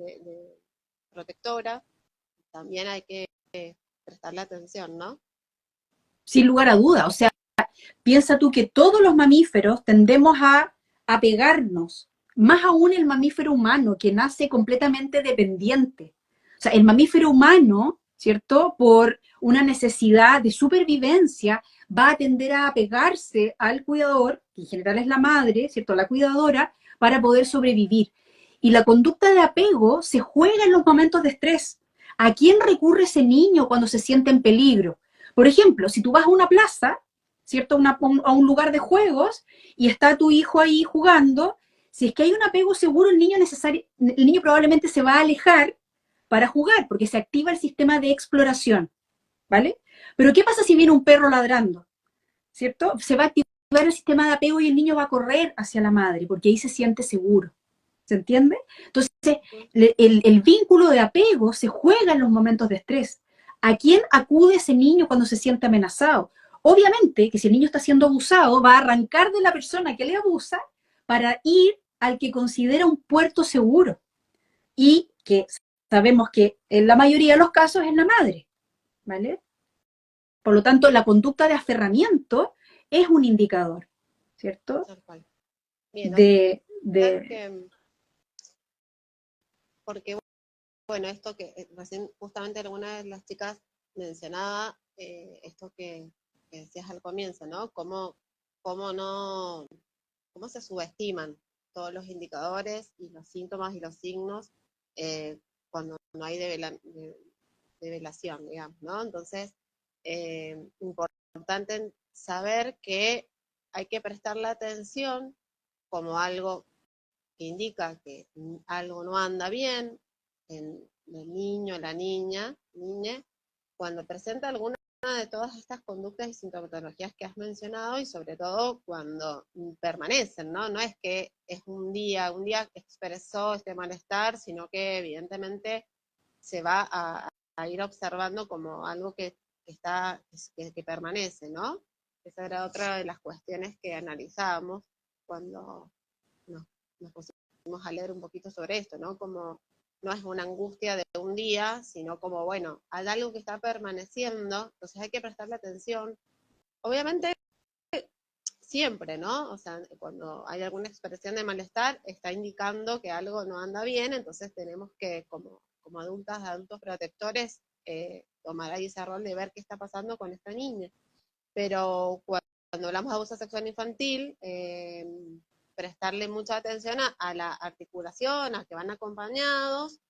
protectora, también hay que prestarle atención, ¿no? Sin lugar a duda, o sea, piensa tú que todos los mamíferos tendemos a apegarnos, más aún el mamífero humano, que nace completamente dependiente. O sea, el mamífero humano, ¿cierto? Por una necesidad de supervivencia, va a tender a apegarse al cuidador, que en general es la madre, ¿cierto? La cuidadora, para poder sobrevivir. Y la conducta de apego se juega en los momentos de estrés. ¿A quién recurre ese niño cuando se siente en peligro? Por ejemplo, si tú vas a una plaza, ¿cierto? A un lugar de juegos y está tu hijo ahí jugando, si es que hay un apego seguro, el niño probablemente se va a alejar para jugar, porque se activa el sistema de exploración, ¿vale? Pero ¿qué pasa si viene un perro ladrando? ¿Cierto? Se va a activar el sistema de apego y el niño va a correr hacia la madre, porque ahí se siente seguro. ¿Se entiende? Entonces, el vínculo de apego se juega en los momentos de estrés. ¿A quién acude ese niño cuando se siente amenazado? Obviamente que si el niño está siendo abusado, va a arrancar de la persona que le abusa para ir al que considera un puerto seguro. Y que sabemos que en la mayoría de los casos es la madre, ¿vale? Por lo tanto, la conducta de aferramiento es un indicador, ¿cierto? Tal cual. Bien, porque, bueno, esto que recién justamente alguna de las chicas mencionaba, esto que decías al comienzo, ¿no? Cómo se subestiman todos los indicadores y los síntomas y los signos cuando no hay develación, digamos, ¿no? Entonces, importante saber que hay que prestarle atención como algo que indica que algo no anda bien en el niño, la niña, cuando presenta alguna de todas estas conductas y sintomatologías que has mencionado y sobre todo cuando permanecen, ¿no? No es que es un día expresó este malestar, sino que evidentemente se va a ir observando como algo que permanece, ¿no? Esa era otra de las cuestiones que analizábamos cuando nos pusimos a leer un poquito sobre esto, ¿no? Como no es una angustia de un día, sino como, bueno, hay algo que está permaneciendo, entonces hay que prestarle atención. Obviamente, siempre, ¿no? O sea, cuando hay alguna expresión de malestar, está indicando que algo no anda bien, entonces tenemos que, como adultos protectores, tomar ahí ese rol de ver qué está pasando con esta niña. Pero cuando hablamos de abuso sexual infantil, prestarle mucha atención a la articulación, a que van acompañados,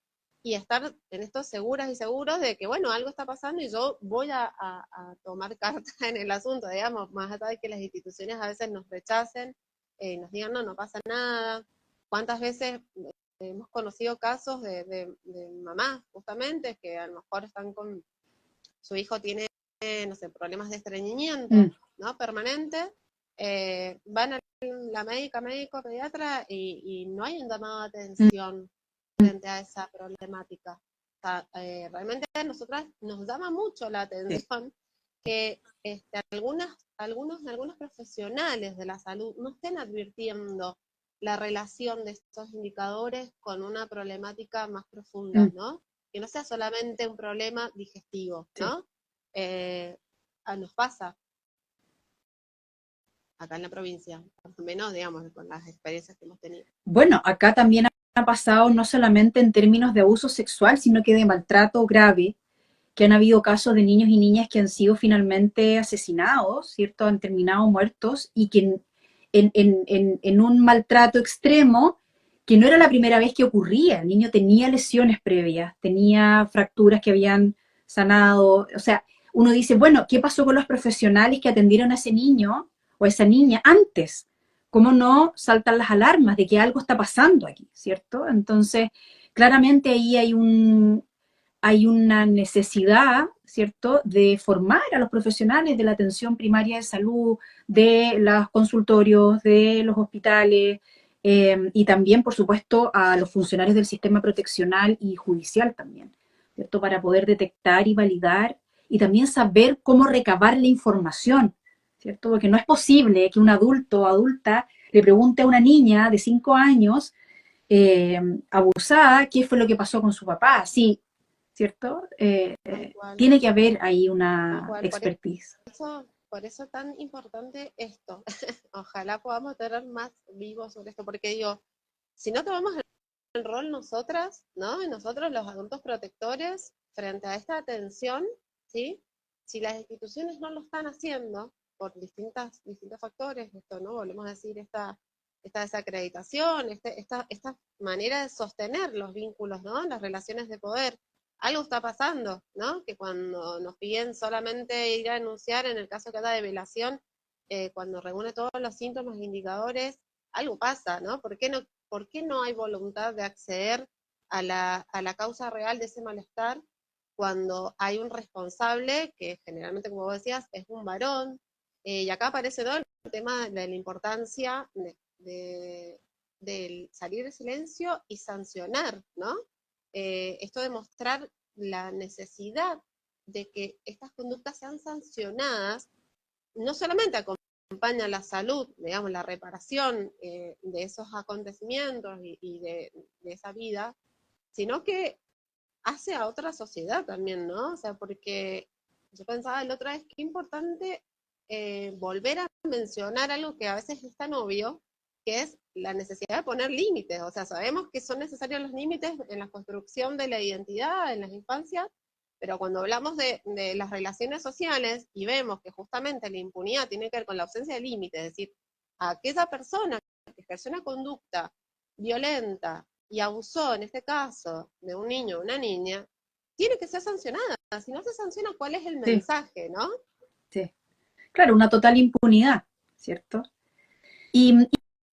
y estar en esto seguras y seguros de que, bueno, algo está pasando y yo voy a tomar carta en el asunto, digamos, más allá de que las instituciones a veces nos rechacen, nos digan, no, no pasa nada. ¿Cuántas veces hemos conocido casos de mamás, justamente, que a lo mejor están con, su hijo tiene, no sé, problemas de estreñimiento, ¿no? Permanente, van a la médico, pediatra, y no hay un llamado de atención frente a esa problemática. O sea, realmente a nosotras nos llama mucho la atención que algunos profesionales de la salud no estén advirtiendo la relación de estos indicadores con una problemática más profunda, ¿no? Que no sea solamente un problema digestivo, ¿no? Nos pasa acá en la provincia, por lo menos, digamos, con las experiencias que hemos tenido. Bueno, acá también ha pasado no solamente en términos de abuso sexual, sino que de maltrato grave, que han habido casos de niños y niñas que han sido finalmente asesinados, ¿cierto? Han terminado muertos, y que en un maltrato extremo, que no era la primera vez que ocurría. El niño tenía lesiones previas, tenía fracturas que habían sanado. O sea, uno dice, bueno, ¿qué pasó con los profesionales que atendieron a ese niño o a esa niña antes? ¿Cómo no saltan las alarmas de que algo está pasando aquí, ¿cierto? Entonces, claramente ahí hay una necesidad, ¿cierto?, de formar a los profesionales de la atención primaria de salud, de los consultorios, de los hospitales, y también, por supuesto, a los funcionarios del sistema proteccional y judicial también, ¿cierto?, para poder detectar y validar, y también saber cómo recabar la información, ¿cierto? Porque no es posible que un adulto o adulta le pregunte a una niña de 5 años abusada qué fue lo que pasó con su papá. Sí, ¿cierto? Tiene que haber ahí una expertise. Por eso tan importante esto. Ojalá podamos tener más vivos sobre esto, porque digo, si no tomamos el rol nosotras, ¿no? Y nosotros los adultos protectores, frente a esta atención, ¿sí? Si las instituciones no lo están haciendo, por distintos factores, esto, ¿no? Volvemos a decir, esta desacreditación, esta manera de sostener los vínculos, ¿no? Las relaciones de poder. Algo está pasando, ¿no? Que cuando nos piden solamente ir a denunciar en el caso que da de violación, cuando reúne todos los síntomas e indicadores, algo pasa, ¿no? ¿Por qué no hay voluntad de acceder a la causa real de ese malestar cuando hay un responsable, que generalmente, como vos decías, es un varón? Y acá aparece, ¿no?, el tema de la importancia de salir del silencio y sancionar, ¿no? Esto de mostrar la necesidad de que estas conductas sean sancionadas, no solamente acompaña la salud, digamos, la reparación de esos acontecimientos y de esa vida, sino que hace a otra sociedad también, ¿no? O sea, porque yo pensaba la otra vez que importante volver a mencionar algo que a veces es tan obvio, que es la necesidad de poner límites. O sea, sabemos que son necesarios los límites en la construcción de la identidad en las infancias, pero cuando hablamos de las relaciones sociales y vemos que justamente la impunidad tiene que ver con la ausencia de límites, es decir, a aquella persona que ejerció una conducta violenta y abusó, en este caso, de un niño o una niña, tiene que ser sancionada. Si no se sanciona, ¿cuál es el mensaje, no? Sí. Claro, una total impunidad, ¿cierto? Y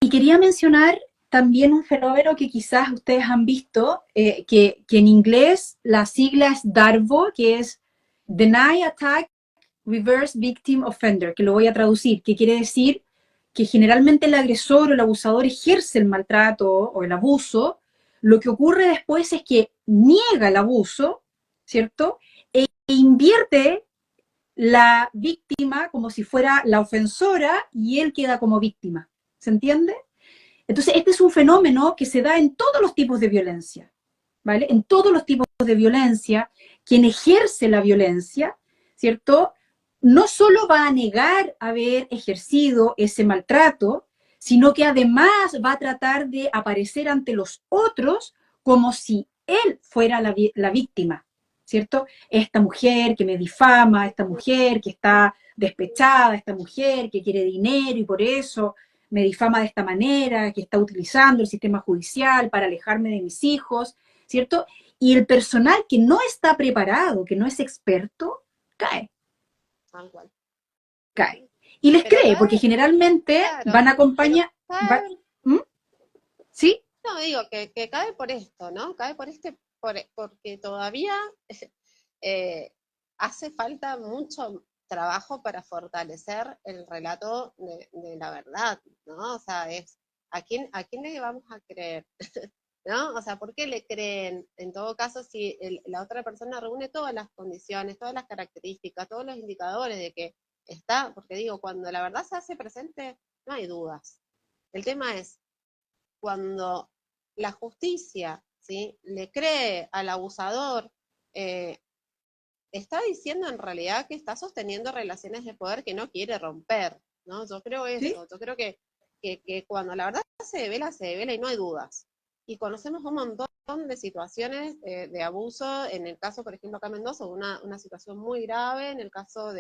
quería mencionar también un fenómeno que quizás ustedes han visto, que en inglés la sigla es DARVO, que es Deny Attack Reverse Victim Offender, que lo voy a traducir, que quiere decir que generalmente el agresor o el abusador ejerce el maltrato o el abuso. Lo que ocurre después es que niega el abuso, ¿cierto? E invierte la víctima como si fuera la ofensora y él queda como víctima. ¿Se entiende? Entonces, este es un fenómeno que se da en todos los tipos de violencia, ¿vale? En todos los tipos de violencia, quien ejerce la violencia, ¿cierto?, no solo va a negar haber ejercido ese maltrato, sino que además va a tratar de aparecer ante los otros como si él fuera la víctima, ¿cierto? Esta mujer que me difama, esta mujer que está despechada, esta mujer que quiere dinero y por eso me difama de esta manera, que está utilizando el sistema judicial para alejarme de mis hijos, ¿cierto? Y el personal que no está preparado, que no es experto, cae, Tal cual. cae. Y les Pero cree, porque cae, generalmente claro, van a pero acompañar... cae, ¿Sí? no, digo que cae por esto, ¿no? Cae porque todavía eh, hace falta mucho trabajo para fortalecer el relato de la verdad, ¿no? O sea, ¿a quién le vamos a creer? ¿No? O sea, ¿por qué le creen? En todo caso, si la otra persona reúne todas las condiciones, todas las características, todos los indicadores de que está, porque digo, cuando la verdad se hace presente, no hay dudas. El tema es cuando la justicia, ¿sí?, le cree al abusador, eh, está diciendo en realidad que está sosteniendo relaciones de poder que no quiere romper, ¿no? Yo creo ¿Sí? eso, yo creo que cuando la verdad se devela y no hay dudas. Y conocemos un montón de situaciones de abuso, en el caso, por ejemplo, acá en Mendoza, una situación muy grave, en el caso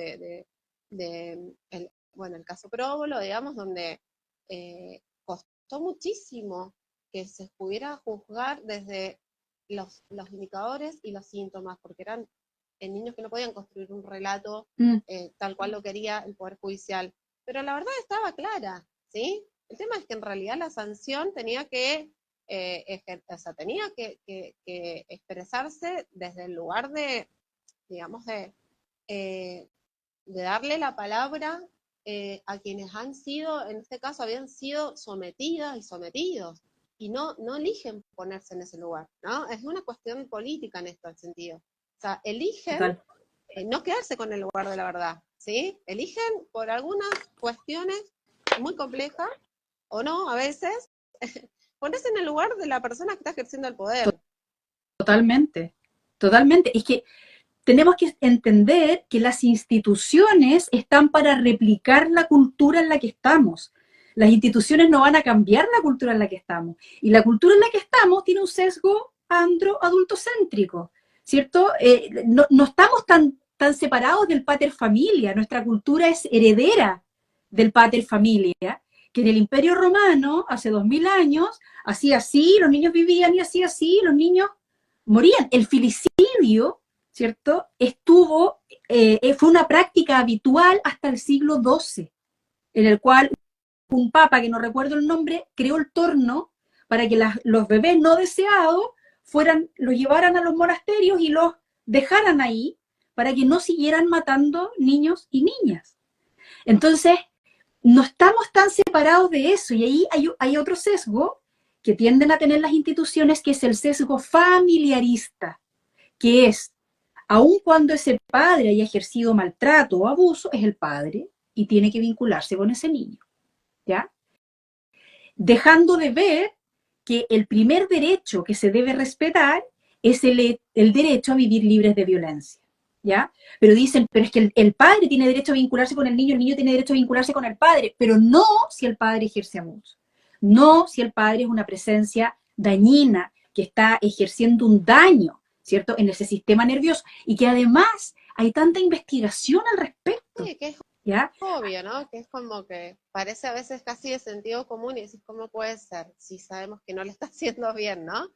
bueno, el caso Próbolo, digamos, donde costó muchísimo que se pudiera juzgar desde los indicadores y los síntomas, porque eran en niños que no podían construir un relato tal cual lo quería el Poder Judicial. Pero la verdad estaba clara, ¿sí? El tema es que en realidad la sanción tenía que, o sea, tenía que expresarse desde el lugar de, digamos, de darle la palabra a quienes han sido, en este caso habían sido sometidas y sometidos, y no eligen ponerse en ese lugar, ¿no? Es una cuestión política en este sentido. O sea, eligen Total. no quedarse con el lugar de la verdad, ¿sí? Eligen por algunas cuestiones muy complejas, o no, a veces, ponerse en el lugar de la persona que está ejerciendo el poder. Totalmente. Totalmente. Es que tenemos que entender que las instituciones están para replicar la cultura en la que estamos. Las instituciones no van a cambiar la cultura en la que estamos. Y la cultura en la que estamos tiene un sesgo adultocéntrico, ¿cierto? No estamos tan separados del pater familia. Nuestra cultura es heredera del pater familia, que en el Imperio Romano, hace 2000 años, hacía así, los niños vivían y hacía así, los niños morían. El filicidio, ¿cierto? Fue una práctica habitual hasta el siglo XII, en el cual un papa, que no recuerdo el nombre, creó el torno para que los bebés no deseados los llevaran a los monasterios y los dejaran ahí para que no siguieran matando niños y niñas. Entonces, no estamos tan separados de eso, y ahí hay otro sesgo que tienden a tener las instituciones, que es el sesgo familiarista, que es, aun cuando ese padre haya ejercido maltrato o abuso, es el padre y tiene que vincularse con ese niño, ¿ya? Dejando de ver que el primer derecho que se debe respetar es el derecho a vivir libres de violencia, ¿ya? Pero dicen, pero es que el padre tiene derecho a vincularse con el niño tiene derecho a vincularse con el padre, pero no si el padre ejerce abuso, no si el padre es una presencia dañina que está ejerciendo un daño, ¿cierto?, en ese sistema nervioso, y que además hay tanta investigación al respecto, Sí, que es ¿ya? obvio, ¿no? Que es como que parece a veces casi de sentido común y decís, ¿cómo puede ser? Si sabemos que no le está haciendo bien, ¿no?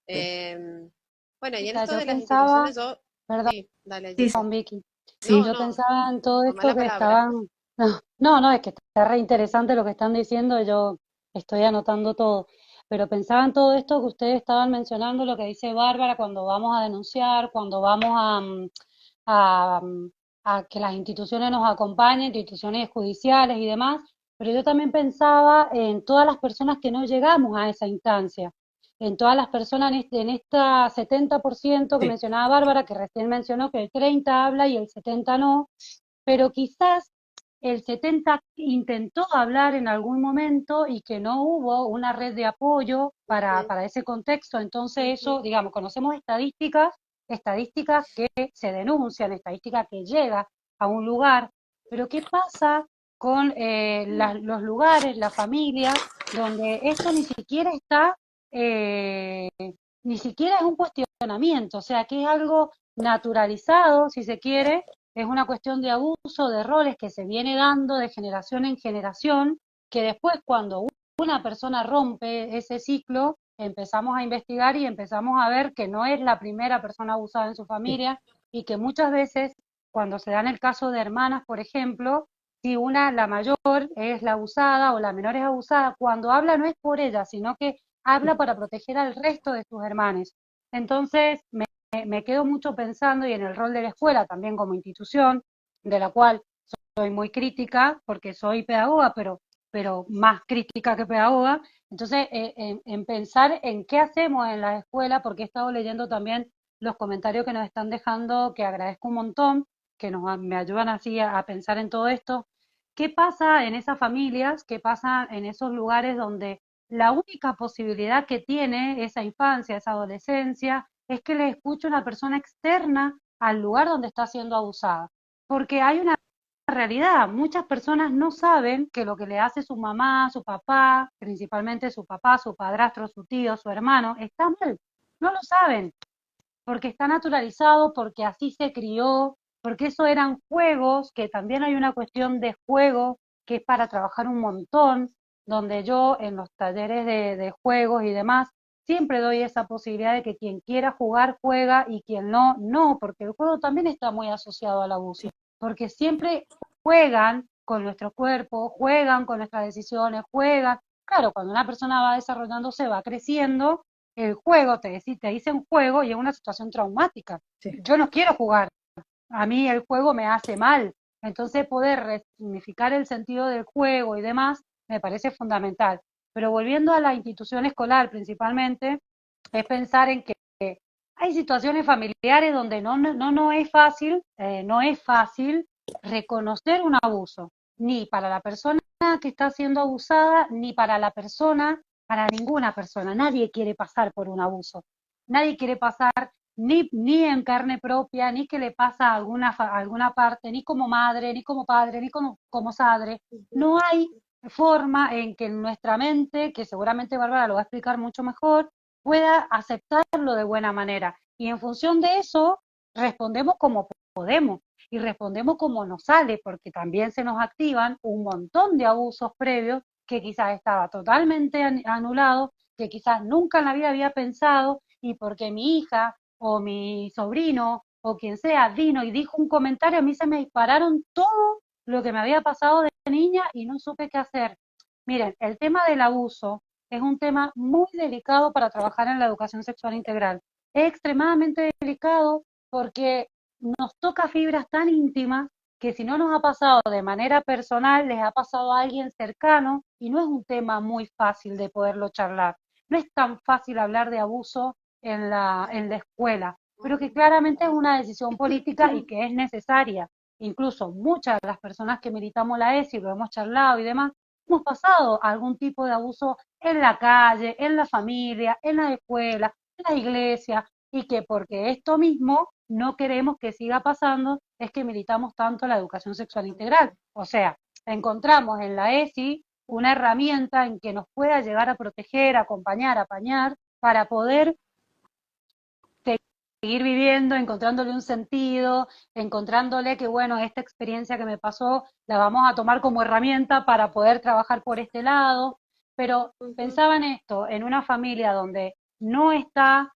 Bueno, y en esto Yo de las pensaba, instituciones, yo, perdón, sí, dale, Sí, Gise. Vicky, sí, No, yo no, pensaba en todo toma esto la que palabra. estaban, no, es que está re interesante lo que están diciendo, yo estoy anotando todo, pero pensaba en todo esto que ustedes estaban mencionando, lo que dice Bárbara cuando vamos a denunciar, cuando vamos a, a que las instituciones nos acompañen, instituciones judiciales y demás, pero yo también pensaba en todas las personas que no llegamos a esa instancia, en todas las personas en esta 70% que sí. mencionaba Bárbara, que recién mencionó que el 30 habla y el 70 no, pero quizás el 70 intentó hablar en algún momento y que no hubo una red de apoyo para ese contexto. Entonces eso, digamos, conocemos estadísticas que se denuncian, estadísticas que llegan a un lugar, pero ¿qué pasa con los lugares, las familias, donde esto ni siquiera está, eh, ni siquiera es un cuestionamiento, o sea, que es algo naturalizado, si se quiere, es una cuestión de abuso de roles que se viene dando de generación en generación, que después cuando una persona rompe ese ciclo, empezamos a investigar y empezamos a ver que no es la primera persona abusada en su familia y que muchas veces, cuando se dan el caso de hermanas, por ejemplo, si la mayor es la abusada o la menor es abusada, cuando habla no es por ella, sino que habla para proteger al resto de sus hermanos. Entonces, me quedo mucho pensando, y en el rol de la escuela también como institución, de la cual soy muy crítica, porque soy pedagoga, pero más crítica que pedagoga. Entonces, en pensar en qué hacemos en la escuela, porque he estado leyendo también los comentarios que nos están dejando, que agradezco un montón, que me ayudan así a pensar en todo esto. ¿Qué pasa en esas familias? ¿Qué pasa en esos lugares donde la única posibilidad que tiene esa infancia, esa adolescencia, es que le escuche una persona externa al lugar donde está siendo abusada? Porque hay una realidad, muchas personas no saben que lo que le hace su mamá, su papá, principalmente su papá, su padrastro, su tío, su hermano, está mal. No lo saben, porque está naturalizado, porque así se crió, porque eso eran juegos, que también hay una cuestión de juego que es para trabajar un montón, donde yo en los talleres de juegos y demás, siempre doy esa posibilidad de que quien quiera jugar juega y quien no, no, porque el juego también está muy asociado al abuso, porque siempre juegan con nuestro cuerpo, juegan con nuestras decisiones, juegan. Claro, cuando una persona va desarrollándose, va creciendo, el juego, te dicen juego y es una situación traumática. Sí. Yo no quiero jugar, a mí el juego me hace mal. Entonces poder resignificar el sentido del juego y demás me parece fundamental. Pero volviendo a la institución escolar principalmente, es pensar en que hay situaciones familiares donde no es fácil, no es fácil reconocer un abuso, ni para la persona que está siendo abusada, ni para la persona, para ninguna persona. Nadie quiere pasar por un abuso. Nadie quiere pasar ni en carne propia, ni que le pasa a alguna parte, ni como madre, ni como padre, ni como sadre. No hay forma en que nuestra mente, que seguramente Bárbara lo va a explicar mucho mejor, pueda aceptarlo de buena manera. Y en función de eso, respondemos como podemos y respondemos como nos sale, porque también se nos activan un montón de abusos previos que quizás estaba totalmente anulado, que quizás nunca en la vida había pensado, y porque mi hija o mi sobrino o quien sea vino y dijo un comentario, a mí se me dispararon todo lo que me había pasado de niña y no supe qué hacer. Miren, el tema del abuso es un tema muy delicado para trabajar en la educación sexual integral. Es extremadamente delicado porque nos toca fibras tan íntimas que si no nos ha pasado de manera personal, les ha pasado a alguien cercano y no es un tema muy fácil de poderlo charlar. No es tan fácil hablar de abuso en la escuela, pero que claramente es una decisión política y que es necesaria. Incluso muchas de las personas que militamos la ESI, lo hemos charlado y demás, hemos pasado algún tipo de abuso en la calle, en la familia, en la escuela, en la iglesia, y que porque esto mismo no queremos que siga pasando, es que militamos tanto la educación sexual integral. O sea, encontramos en la ESI una herramienta en que nos pueda llegar a proteger, acompañar, apañar, para poder seguir viviendo, encontrándole un sentido, encontrándole que, bueno, esta experiencia que me pasó la vamos a tomar como herramienta para poder trabajar por este lado. Pero pensaba en esto, en una familia donde no está,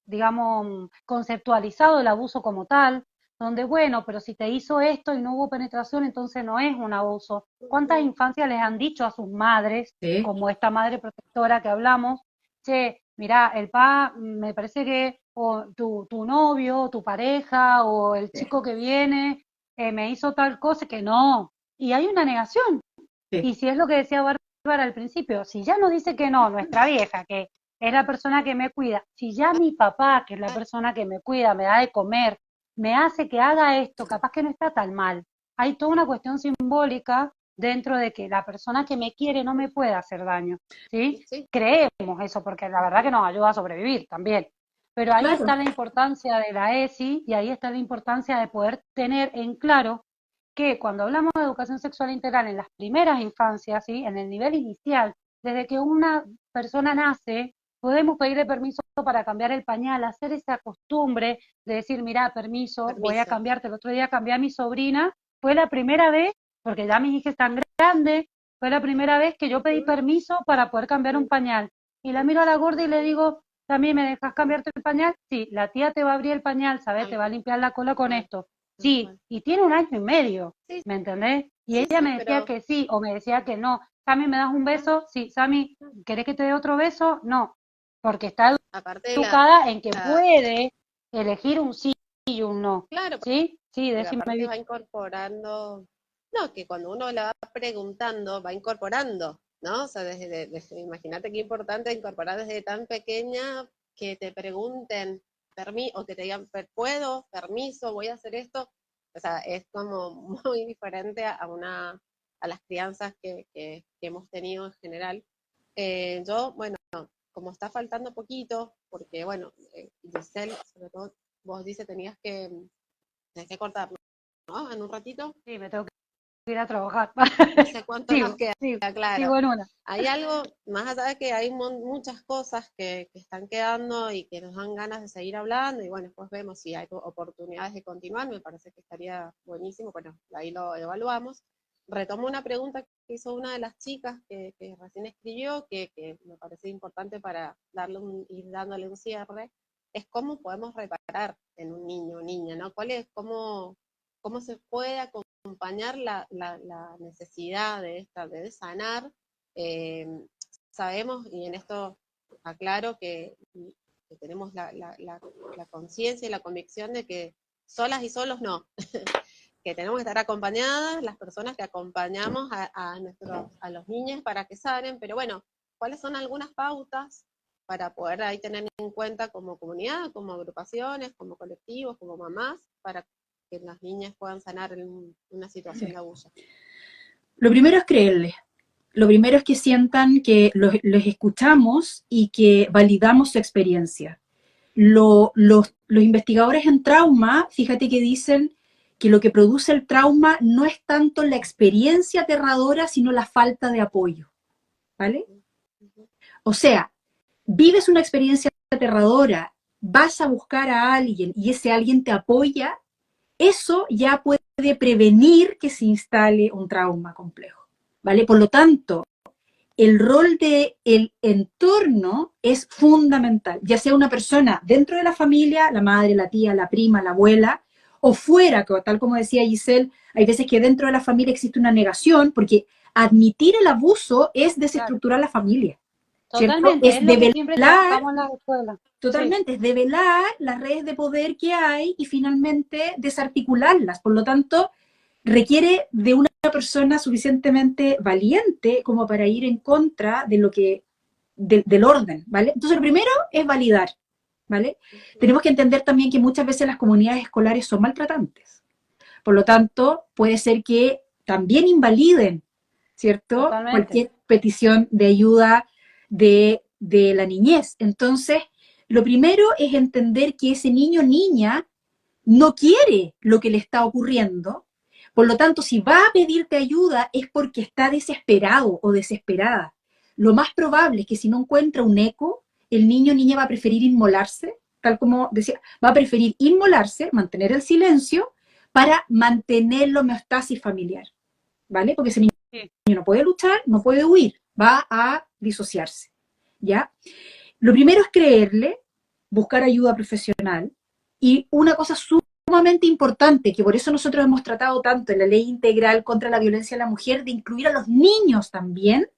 digamos, conceptualizado el abuso como tal, donde, bueno, pero si te hizo esto y no hubo penetración, entonces no es un abuso. ¿Cuántas infancias les han dicho a sus madres, Sí. como esta madre protectora que hablamos, che, mirá, el pa, me parece que o tu novio, tu pareja, o el chico que viene, me hizo tal cosa que no? Y hay una negación. Sí. Y si es lo que decía Bárbara al principio, si ya nos dice que no, nuestra vieja, que es la persona que me cuida, si ya mi papá, que es la persona que me cuida, me da de comer, me hace que haga esto, capaz que no está tan mal. Hay toda una cuestión simbólica dentro de que la persona que me quiere no me puede hacer daño, ¿sí? Sí. Creemos eso, porque la verdad que nos ayuda a sobrevivir también. Pero ahí Claro. está la importancia de la ESI y ahí está la importancia de poder tener en claro que cuando hablamos de educación sexual integral en las primeras infancias, ¿sí? En el nivel inicial, desde que una persona nace, podemos pedirle permiso para cambiar el pañal, hacer esa costumbre de decir, mira, permiso, voy a cambiarte. El otro día cambié a mi sobrina, fue la primera vez, porque ya mis hijas están grandes, fue la primera vez que yo pedí permiso para poder cambiar un pañal. Y la miro a la gorda y le digo, ¿también me dejas cambiarte el pañal? Sí, la tía te va a abrir el pañal, ¿sabes? Te va a limpiar la cola con esto. Sí, y tiene 1 año y medio, Sí, ¿me entendés? Y sí, ella sí, me decía pero que sí, o me decía que no. Sammy, ¿me das un beso? Sí, Sammy, ¿querés que te dé otro beso? No, porque está aparte de educada en que la- puede elegir un sí y un no. claro, ¿Sí? Sí, porque decime, aparte va Vicky. incorporando, no, que cuando uno le va preguntando, va incorporando, ¿no? O sea, imagínate qué importante incorporar desde tan pequeña que te pregunten, o que te digan, ¿puedo? Permiso, voy a hacer esto. O sea, es como muy diferente a las crianzas que hemos tenido en general. Yo, bueno, como está faltando poquito, porque, bueno, Giselle, sobre todo, vos dices, tenés que cortar, ¿no? En un ratito. Sí, me tengo que ir a trabajar. No sé cuánto nos Sigo, queda, sigo, claro. sigo en una. Hay algo, más allá de que hay muchas cosas que están quedando y que nos dan ganas de seguir hablando, y bueno, después vemos si hay oportunidades de continuar, me parece que estaría buenísimo, bueno, ahí lo evaluamos. Retomo una pregunta que hizo una de las chicas que recién escribió, que me parece importante para ir dándole un cierre, es cómo podemos reparar en un niño o niña, ¿no? ¿Cómo se puede acompañar la necesidad de sanar? eh, Sabemos, y en esto aclaro que tenemos la conciencia y la convicción de que solas y solos no, que tenemos que estar acompañadas, las personas que acompañamos a los niños para que sanen, pero bueno, ¿cuáles son algunas pautas para poder ahí tener en cuenta como comunidad, como agrupaciones, como colectivos, como mamás, para que las niñas puedan sanar en una situación de abuso? Lo primero es creerles. Lo primero es que sientan que los escuchamos y que validamos su experiencia. Los investigadores en trauma, fíjate que dicen que lo que produce el trauma no es tanto la experiencia aterradora, sino la falta de apoyo, ¿vale? O sea, vives una experiencia aterradora, vas a buscar a alguien y ese alguien te apoya, eso ya puede prevenir que se instale un trauma complejo, ¿vale? Por lo tanto, el rol del entorno es fundamental, ya sea una persona dentro de la familia, la madre, la tía, la prima, la abuela, o fuera, tal como decía Giselle, hay veces que dentro de la familia existe una negación, porque admitir el abuso es Claro, desestructurar la familia, ¿cierto? totalmente, Es es lo que develar, siempre trabajamos en las escuelas. Sí, totalmente, es develar las redes de poder que hay y finalmente desarticularlas. Por lo tanto, requiere de una persona suficientemente valiente como para ir en contra de lo que, del orden, ¿vale? Entonces, lo primero es validar, ¿vale? Tenemos que entender también que muchas veces las comunidades escolares son maltratantes. Por lo tanto, puede ser que también invaliden, ¿cierto? totalmente. Cualquier petición de ayuda de la niñez. Entonces, lo primero es entender que ese niño o niña no quiere lo que le está ocurriendo. Por lo tanto, si va a pedirte ayuda es porque está desesperado o desesperada. Lo más probable es que si no encuentra un eco, el niño o niña va a preferir inmolarse, tal como decía, va a preferir inmolarse, mantener el silencio, para mantener la homeostasis familiar, ¿vale? Porque ese niño Sí, no puede luchar, no puede huir, va a disociarse, ¿ya? Lo primero es creerle, buscar ayuda profesional, y una cosa sumamente importante, que por eso nosotros hemos tratado tanto en la ley integral contra la violencia a la mujer, de incluir a los niños también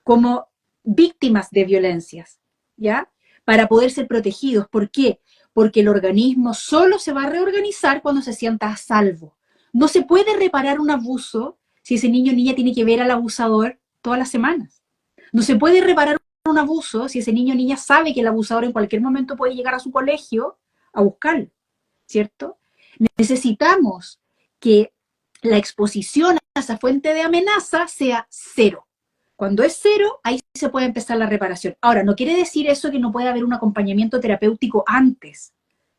como víctimas de violencias, ¿ya? Para poder ser protegidos. ¿Por qué? Porque el organismo solo se va a reorganizar cuando se sienta a salvo. No se puede reparar un abuso si ese niño o niña tiene que ver al abusador todas las semanas. No se puede reparar un abuso si ese niño o niña sabe que el abusador en cualquier momento puede llegar a su colegio a buscarlo, ¿cierto? Necesitamos que la exposición a esa fuente de amenaza sea cero. Cuando es cero, ahí se puede empezar la reparación. Ahora, no quiere decir eso que no pueda haber un acompañamiento terapéutico antes,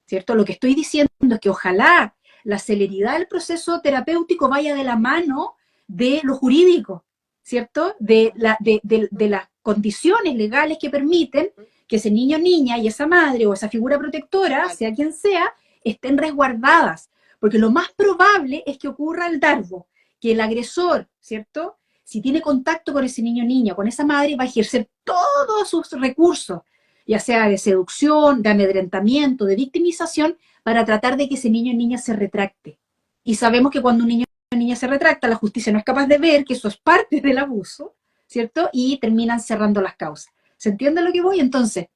¿cierto? Lo que estoy diciendo es que ojalá la celeridad del proceso terapéutico vaya de la mano de lo jurídico, ¿cierto? De las condiciones legales que permiten que ese niño o niña y esa madre o esa figura protectora, sea quien sea, estén resguardadas. Porque lo más probable es que ocurra el dardo, que el agresor, ¿cierto?, si tiene contacto con ese niño o niña, con esa madre, va a ejercer todos sus recursos, ya sea de seducción, de amedrentamiento, de victimización, para tratar de que ese niño o niña se retracte. Y sabemos que cuando un niño o niña se retracta, la justicia no es capaz de ver que eso es parte del abuso, ¿cierto? Y terminan cerrando las causas. ¿Se entiende a lo que voy? Entonces,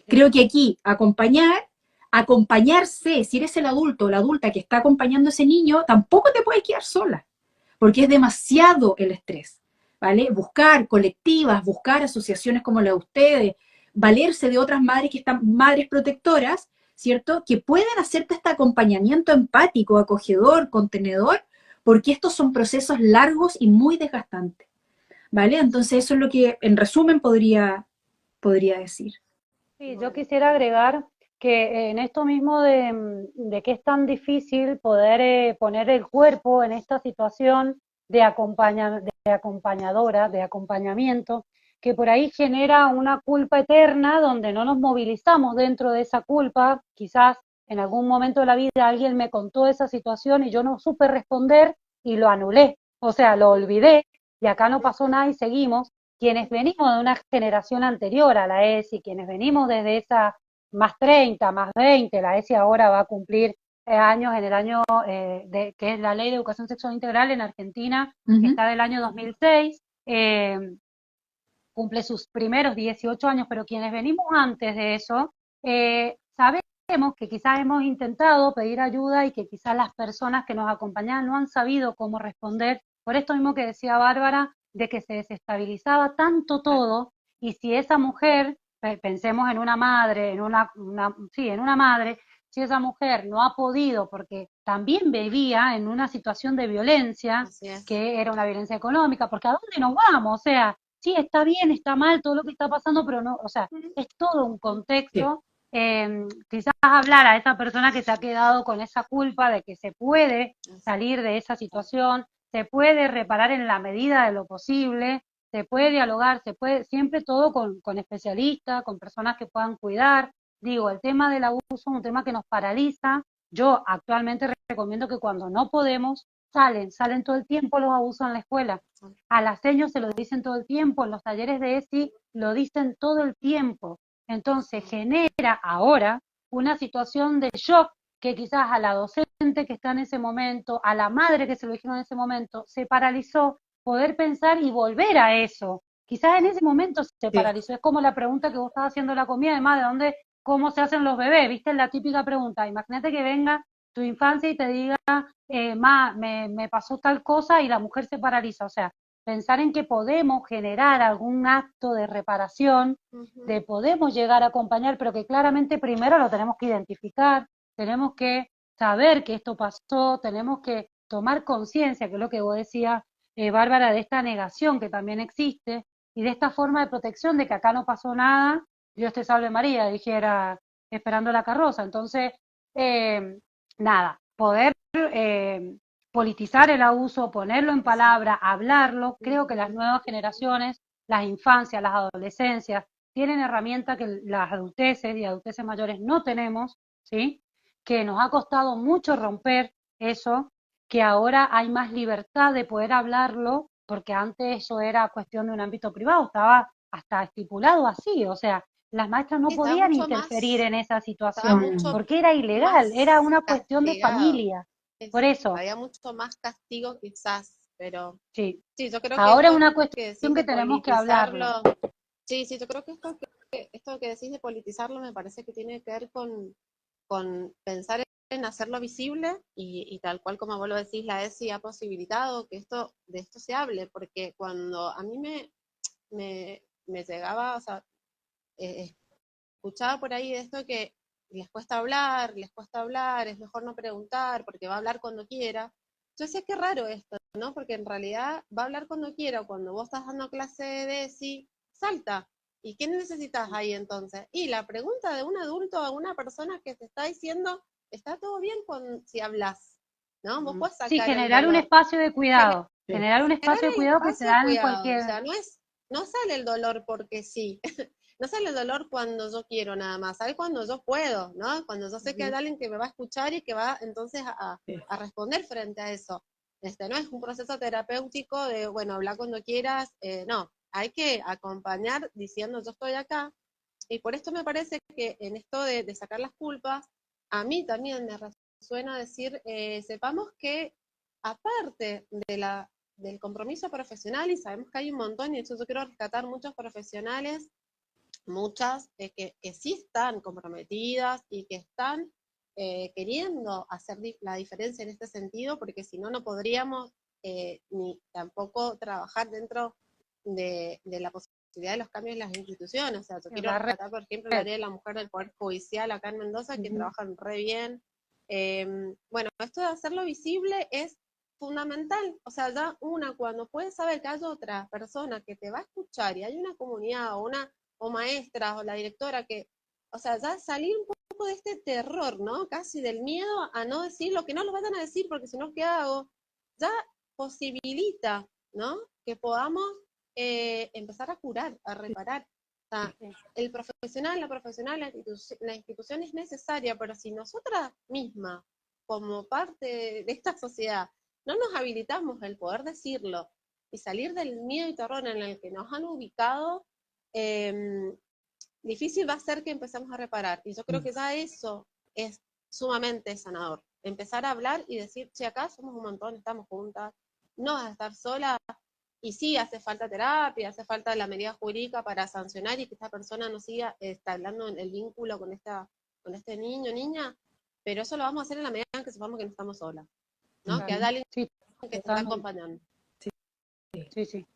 creo que aquí acompañarse, si eres el adulto o la adulta que está acompañando a ese niño, tampoco te puedes quedar sola, porque es demasiado el estrés, ¿vale? Buscar colectivas, buscar asociaciones como la de ustedes, valerse de otras madres que están, madres protectoras, ¿cierto? Que pueden hacerte este acompañamiento empático, acogedor, contenedor, porque estos son procesos largos y muy desgastantes, ¿vale? Entonces eso es lo que en resumen podría decir. Sí, yo quisiera agregar que en esto mismo de que es tan difícil poder poner el cuerpo en esta situación de acompañadora, de acompañamiento, que por ahí genera una culpa eterna donde no nos movilizamos dentro de esa culpa. Quizás en algún momento de la vida alguien me contó esa situación y yo no supe responder y lo anulé, o sea, lo olvidé y acá no pasó nada y seguimos. Quienes venimos de una generación anterior a la ESI, quienes venimos desde esa más 30, más 20, la ESI ahora va a cumplir años en el año que es la Ley de Educación Sexual Integral en Argentina, que está del año 2006, cumple sus primeros 18 años, pero quienes venimos antes de eso, sabemos que quizás hemos intentado pedir ayuda y que quizás las personas que nos acompañaban no han sabido cómo responder, por esto mismo que decía Bárbara, de que se desestabilizaba tanto todo, y si esa mujer, pensemos en una madre, en una madre, si esa mujer no ha podido, porque también vivía en una situación de violencia, que era una violencia económica, porque ¿a dónde nos vamos? O sea, sí, está bien, está mal todo lo que está pasando, pero no, o sea, es todo un contexto. Quizás hablar a esa persona que se ha quedado con esa culpa de que se puede salir de esa situación, se puede reparar en la medida de lo posible, se puede dialogar, se puede, siempre todo con especialistas, con personas que puedan cuidar. Digo, el tema del abuso es un tema que nos paraliza. Yo actualmente recomiendo que cuando no podemos, salen todo el tiempo los abusos en la escuela. A las seños se lo dicen todo el tiempo, en los talleres de ESI lo dicen todo el tiempo. Entonces genera ahora una situación de shock que quizás a la docente que está en ese momento, a la madre que se lo dijeron en ese momento, se paralizó poder pensar y volver a eso. Quizás en ese momento se paralizó. Es como la pregunta que vos estabas haciendo la comida, además de dónde, cómo se hacen los bebés, ¿viste? La típica pregunta. Imagínate que venga tu infancia y te diga, me pasó tal cosa y la mujer se paraliza. O sea, pensar en que podemos generar algún acto de reparación, de podemos llegar a acompañar, pero que claramente primero lo tenemos que identificar, tenemos que saber que esto pasó, tenemos que tomar conciencia, que es lo que vos decías, Bárbara, de esta negación que también existe y de esta forma de protección de que acá no pasó nada, Dios te salve María, dijera esperando la carroza. Entonces, nada, poder politizar el abuso, ponerlo en palabra, hablarlo. Creo que las nuevas generaciones, las infancias, las adolescencias, tienen herramientas que las adulteces y adulteces mayores no tenemos, ¿sí? Que nos ha costado mucho romper eso, que ahora hay más libertad de poder hablarlo, porque antes eso era cuestión de un ámbito privado, estaba hasta estipulado así, o sea, las maestras no podían interferir en esa situación, porque era ilegal, era una cuestión de familia. Por eso. Había mucho más castigo quizás, pero sí, yo creo ahora que es una cuestión que tenemos que hablarlo. Sí, yo creo que esto que decís de politizarlo me parece que tiene que ver con pensar en hacerlo visible y tal cual como vos lo decís, la ESI ha posibilitado que de esto se hable, porque cuando a mí me llegaba, o sea, escuchaba por ahí de esto que les cuesta hablar, es mejor no preguntar porque va a hablar cuando quiera. Yo decía, qué raro esto, ¿no? Porque en realidad va a hablar cuando quiera, cuando vos estás dando clase de ESI, salta. ¿Y qué necesitas ahí entonces? Y la pregunta de un adulto a una persona que te está diciendo, está todo bien si hablas, ¿no? Vos podés sacar sí, generar un espacio de cuidado, generar un espacio de cuidado que se da en cualquier... O sea, no sale el dolor porque sí, no sale el dolor cuando yo quiero nada más, sale cuando yo puedo, ¿no? Cuando yo sé que hay alguien que me va a escuchar y que va entonces a responder frente a eso. No es un proceso terapéutico de, bueno, habla cuando quieras, no, hay que acompañar diciendo yo estoy acá, y por esto me parece que en esto de sacar las culpas, a mí también me resuena decir, sepamos que aparte del compromiso profesional, y sabemos que hay un montón, y de hecho yo quiero rescatar muchos profesionales, muchas que sí están comprometidas y que están queriendo hacer la diferencia en este sentido, porque si no, no podríamos ni tampoco trabajar dentro de la posibilidad de los cambios en las instituciones. O sea, yo quiero rescatar, por ejemplo, la área de la mujer del Poder Judicial acá en Mendoza, que trabajan re bien. Bueno, esto de hacerlo visible es fundamental. O sea, ya cuando puedes saber que hay otra persona que te va a escuchar y hay una comunidad o maestras o la directora que, o sea, ya salir un poco de este terror, ¿no? Casi del miedo a no decir lo que no lo vayan a decir, porque si no, ¿qué hago? Ya posibilita, ¿no? Que podamos empezar a curar, a reparar. O sea, el profesional, la institución es necesaria, pero si nosotras mismas, como parte de esta sociedad, no nos habilitamos el poder decirlo y salir del miedo y terror en el que nos han ubicado, difícil va a ser que empecemos a reparar. Y yo creo que ya eso es sumamente sanador. Empezar a hablar y decir, che, acá somos un montón, estamos juntas, no vas a estar sola. Y sí, hace falta terapia, hace falta la medida jurídica para sancionar y que esta persona no siga establando el vínculo con este niño, niña, pero eso lo vamos a hacer en la medida en que sepamos que no estamos solas, ¿no? Claro. Que haya alguien que te está acompañando. Sí.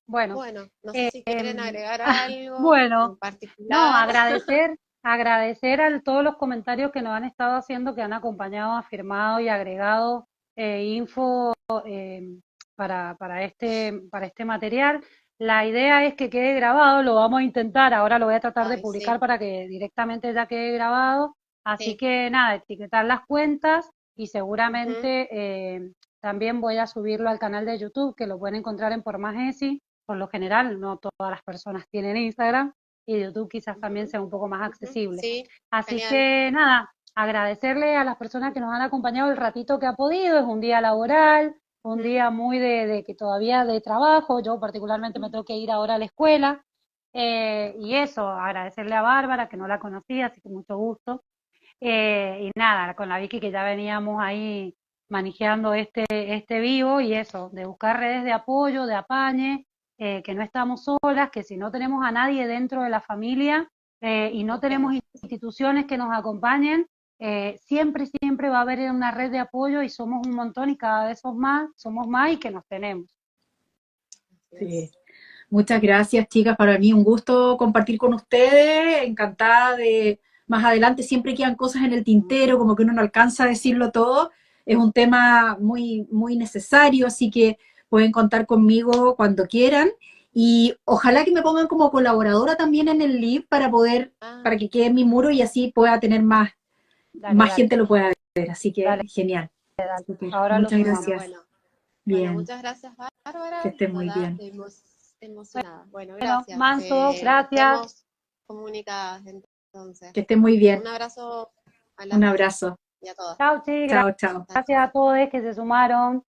Bueno, no sé si quieren agregar algo bueno, en particular. No, agradecer a todos los comentarios que nos han estado haciendo, que han acompañado, afirmado y agregado info para este material. La idea es que quede grabado, lo vamos a intentar, ahora lo voy a tratar de publicar para que directamente ya quede grabado. Así que nada, etiquetar las cuentas y seguramente también voy a subirlo al canal de YouTube, que lo pueden encontrar en Por Más ESI. Por lo general, no todas las personas tienen Instagram y YouTube quizás también sea un poco más accesible. Sí, así genial. que nada, agradecerle a las personas que nos han acompañado el ratito que ha podido. Es un día laboral, un día muy de que todavía de trabajo. Yo particularmente me tengo que ir ahora a la escuela. Y eso, agradecerle a Bárbara, que no la conocía, así que mucho gusto. Y nada, con la Vicky que ya veníamos ahí manejando este vivo, y eso, de buscar redes de apoyo, de apañe, que no estamos solas, que si no tenemos a nadie dentro de la familia y no tenemos instituciones que nos acompañen, siempre va a haber una red de apoyo y somos un montón y cada vez somos más y que nos tenemos. Sí. Muchas gracias, chicas. Para mí un gusto compartir con ustedes. Encantada de más adelante. Siempre quedan cosas en el tintero, como que uno no alcanza a decirlo todo. Es un tema muy, muy necesario, así que pueden contar conmigo cuando quieran. Y ojalá que me pongan como colaboradora también en el live para que quede en mi muro y así pueda tener más gente lo pueda ver. Así que genial. Ahora muchas gracias. Bueno, muchas gracias, Bárbara. Que estén muy bien. Emocionada. Bueno, gracias. Manso, gracias. Estemos comunicadas entonces. Que estén muy bien. Un abrazo a Un abrazo. y a todas. Chao, chicas. Chao, chao. Gracias a todos que se sumaron.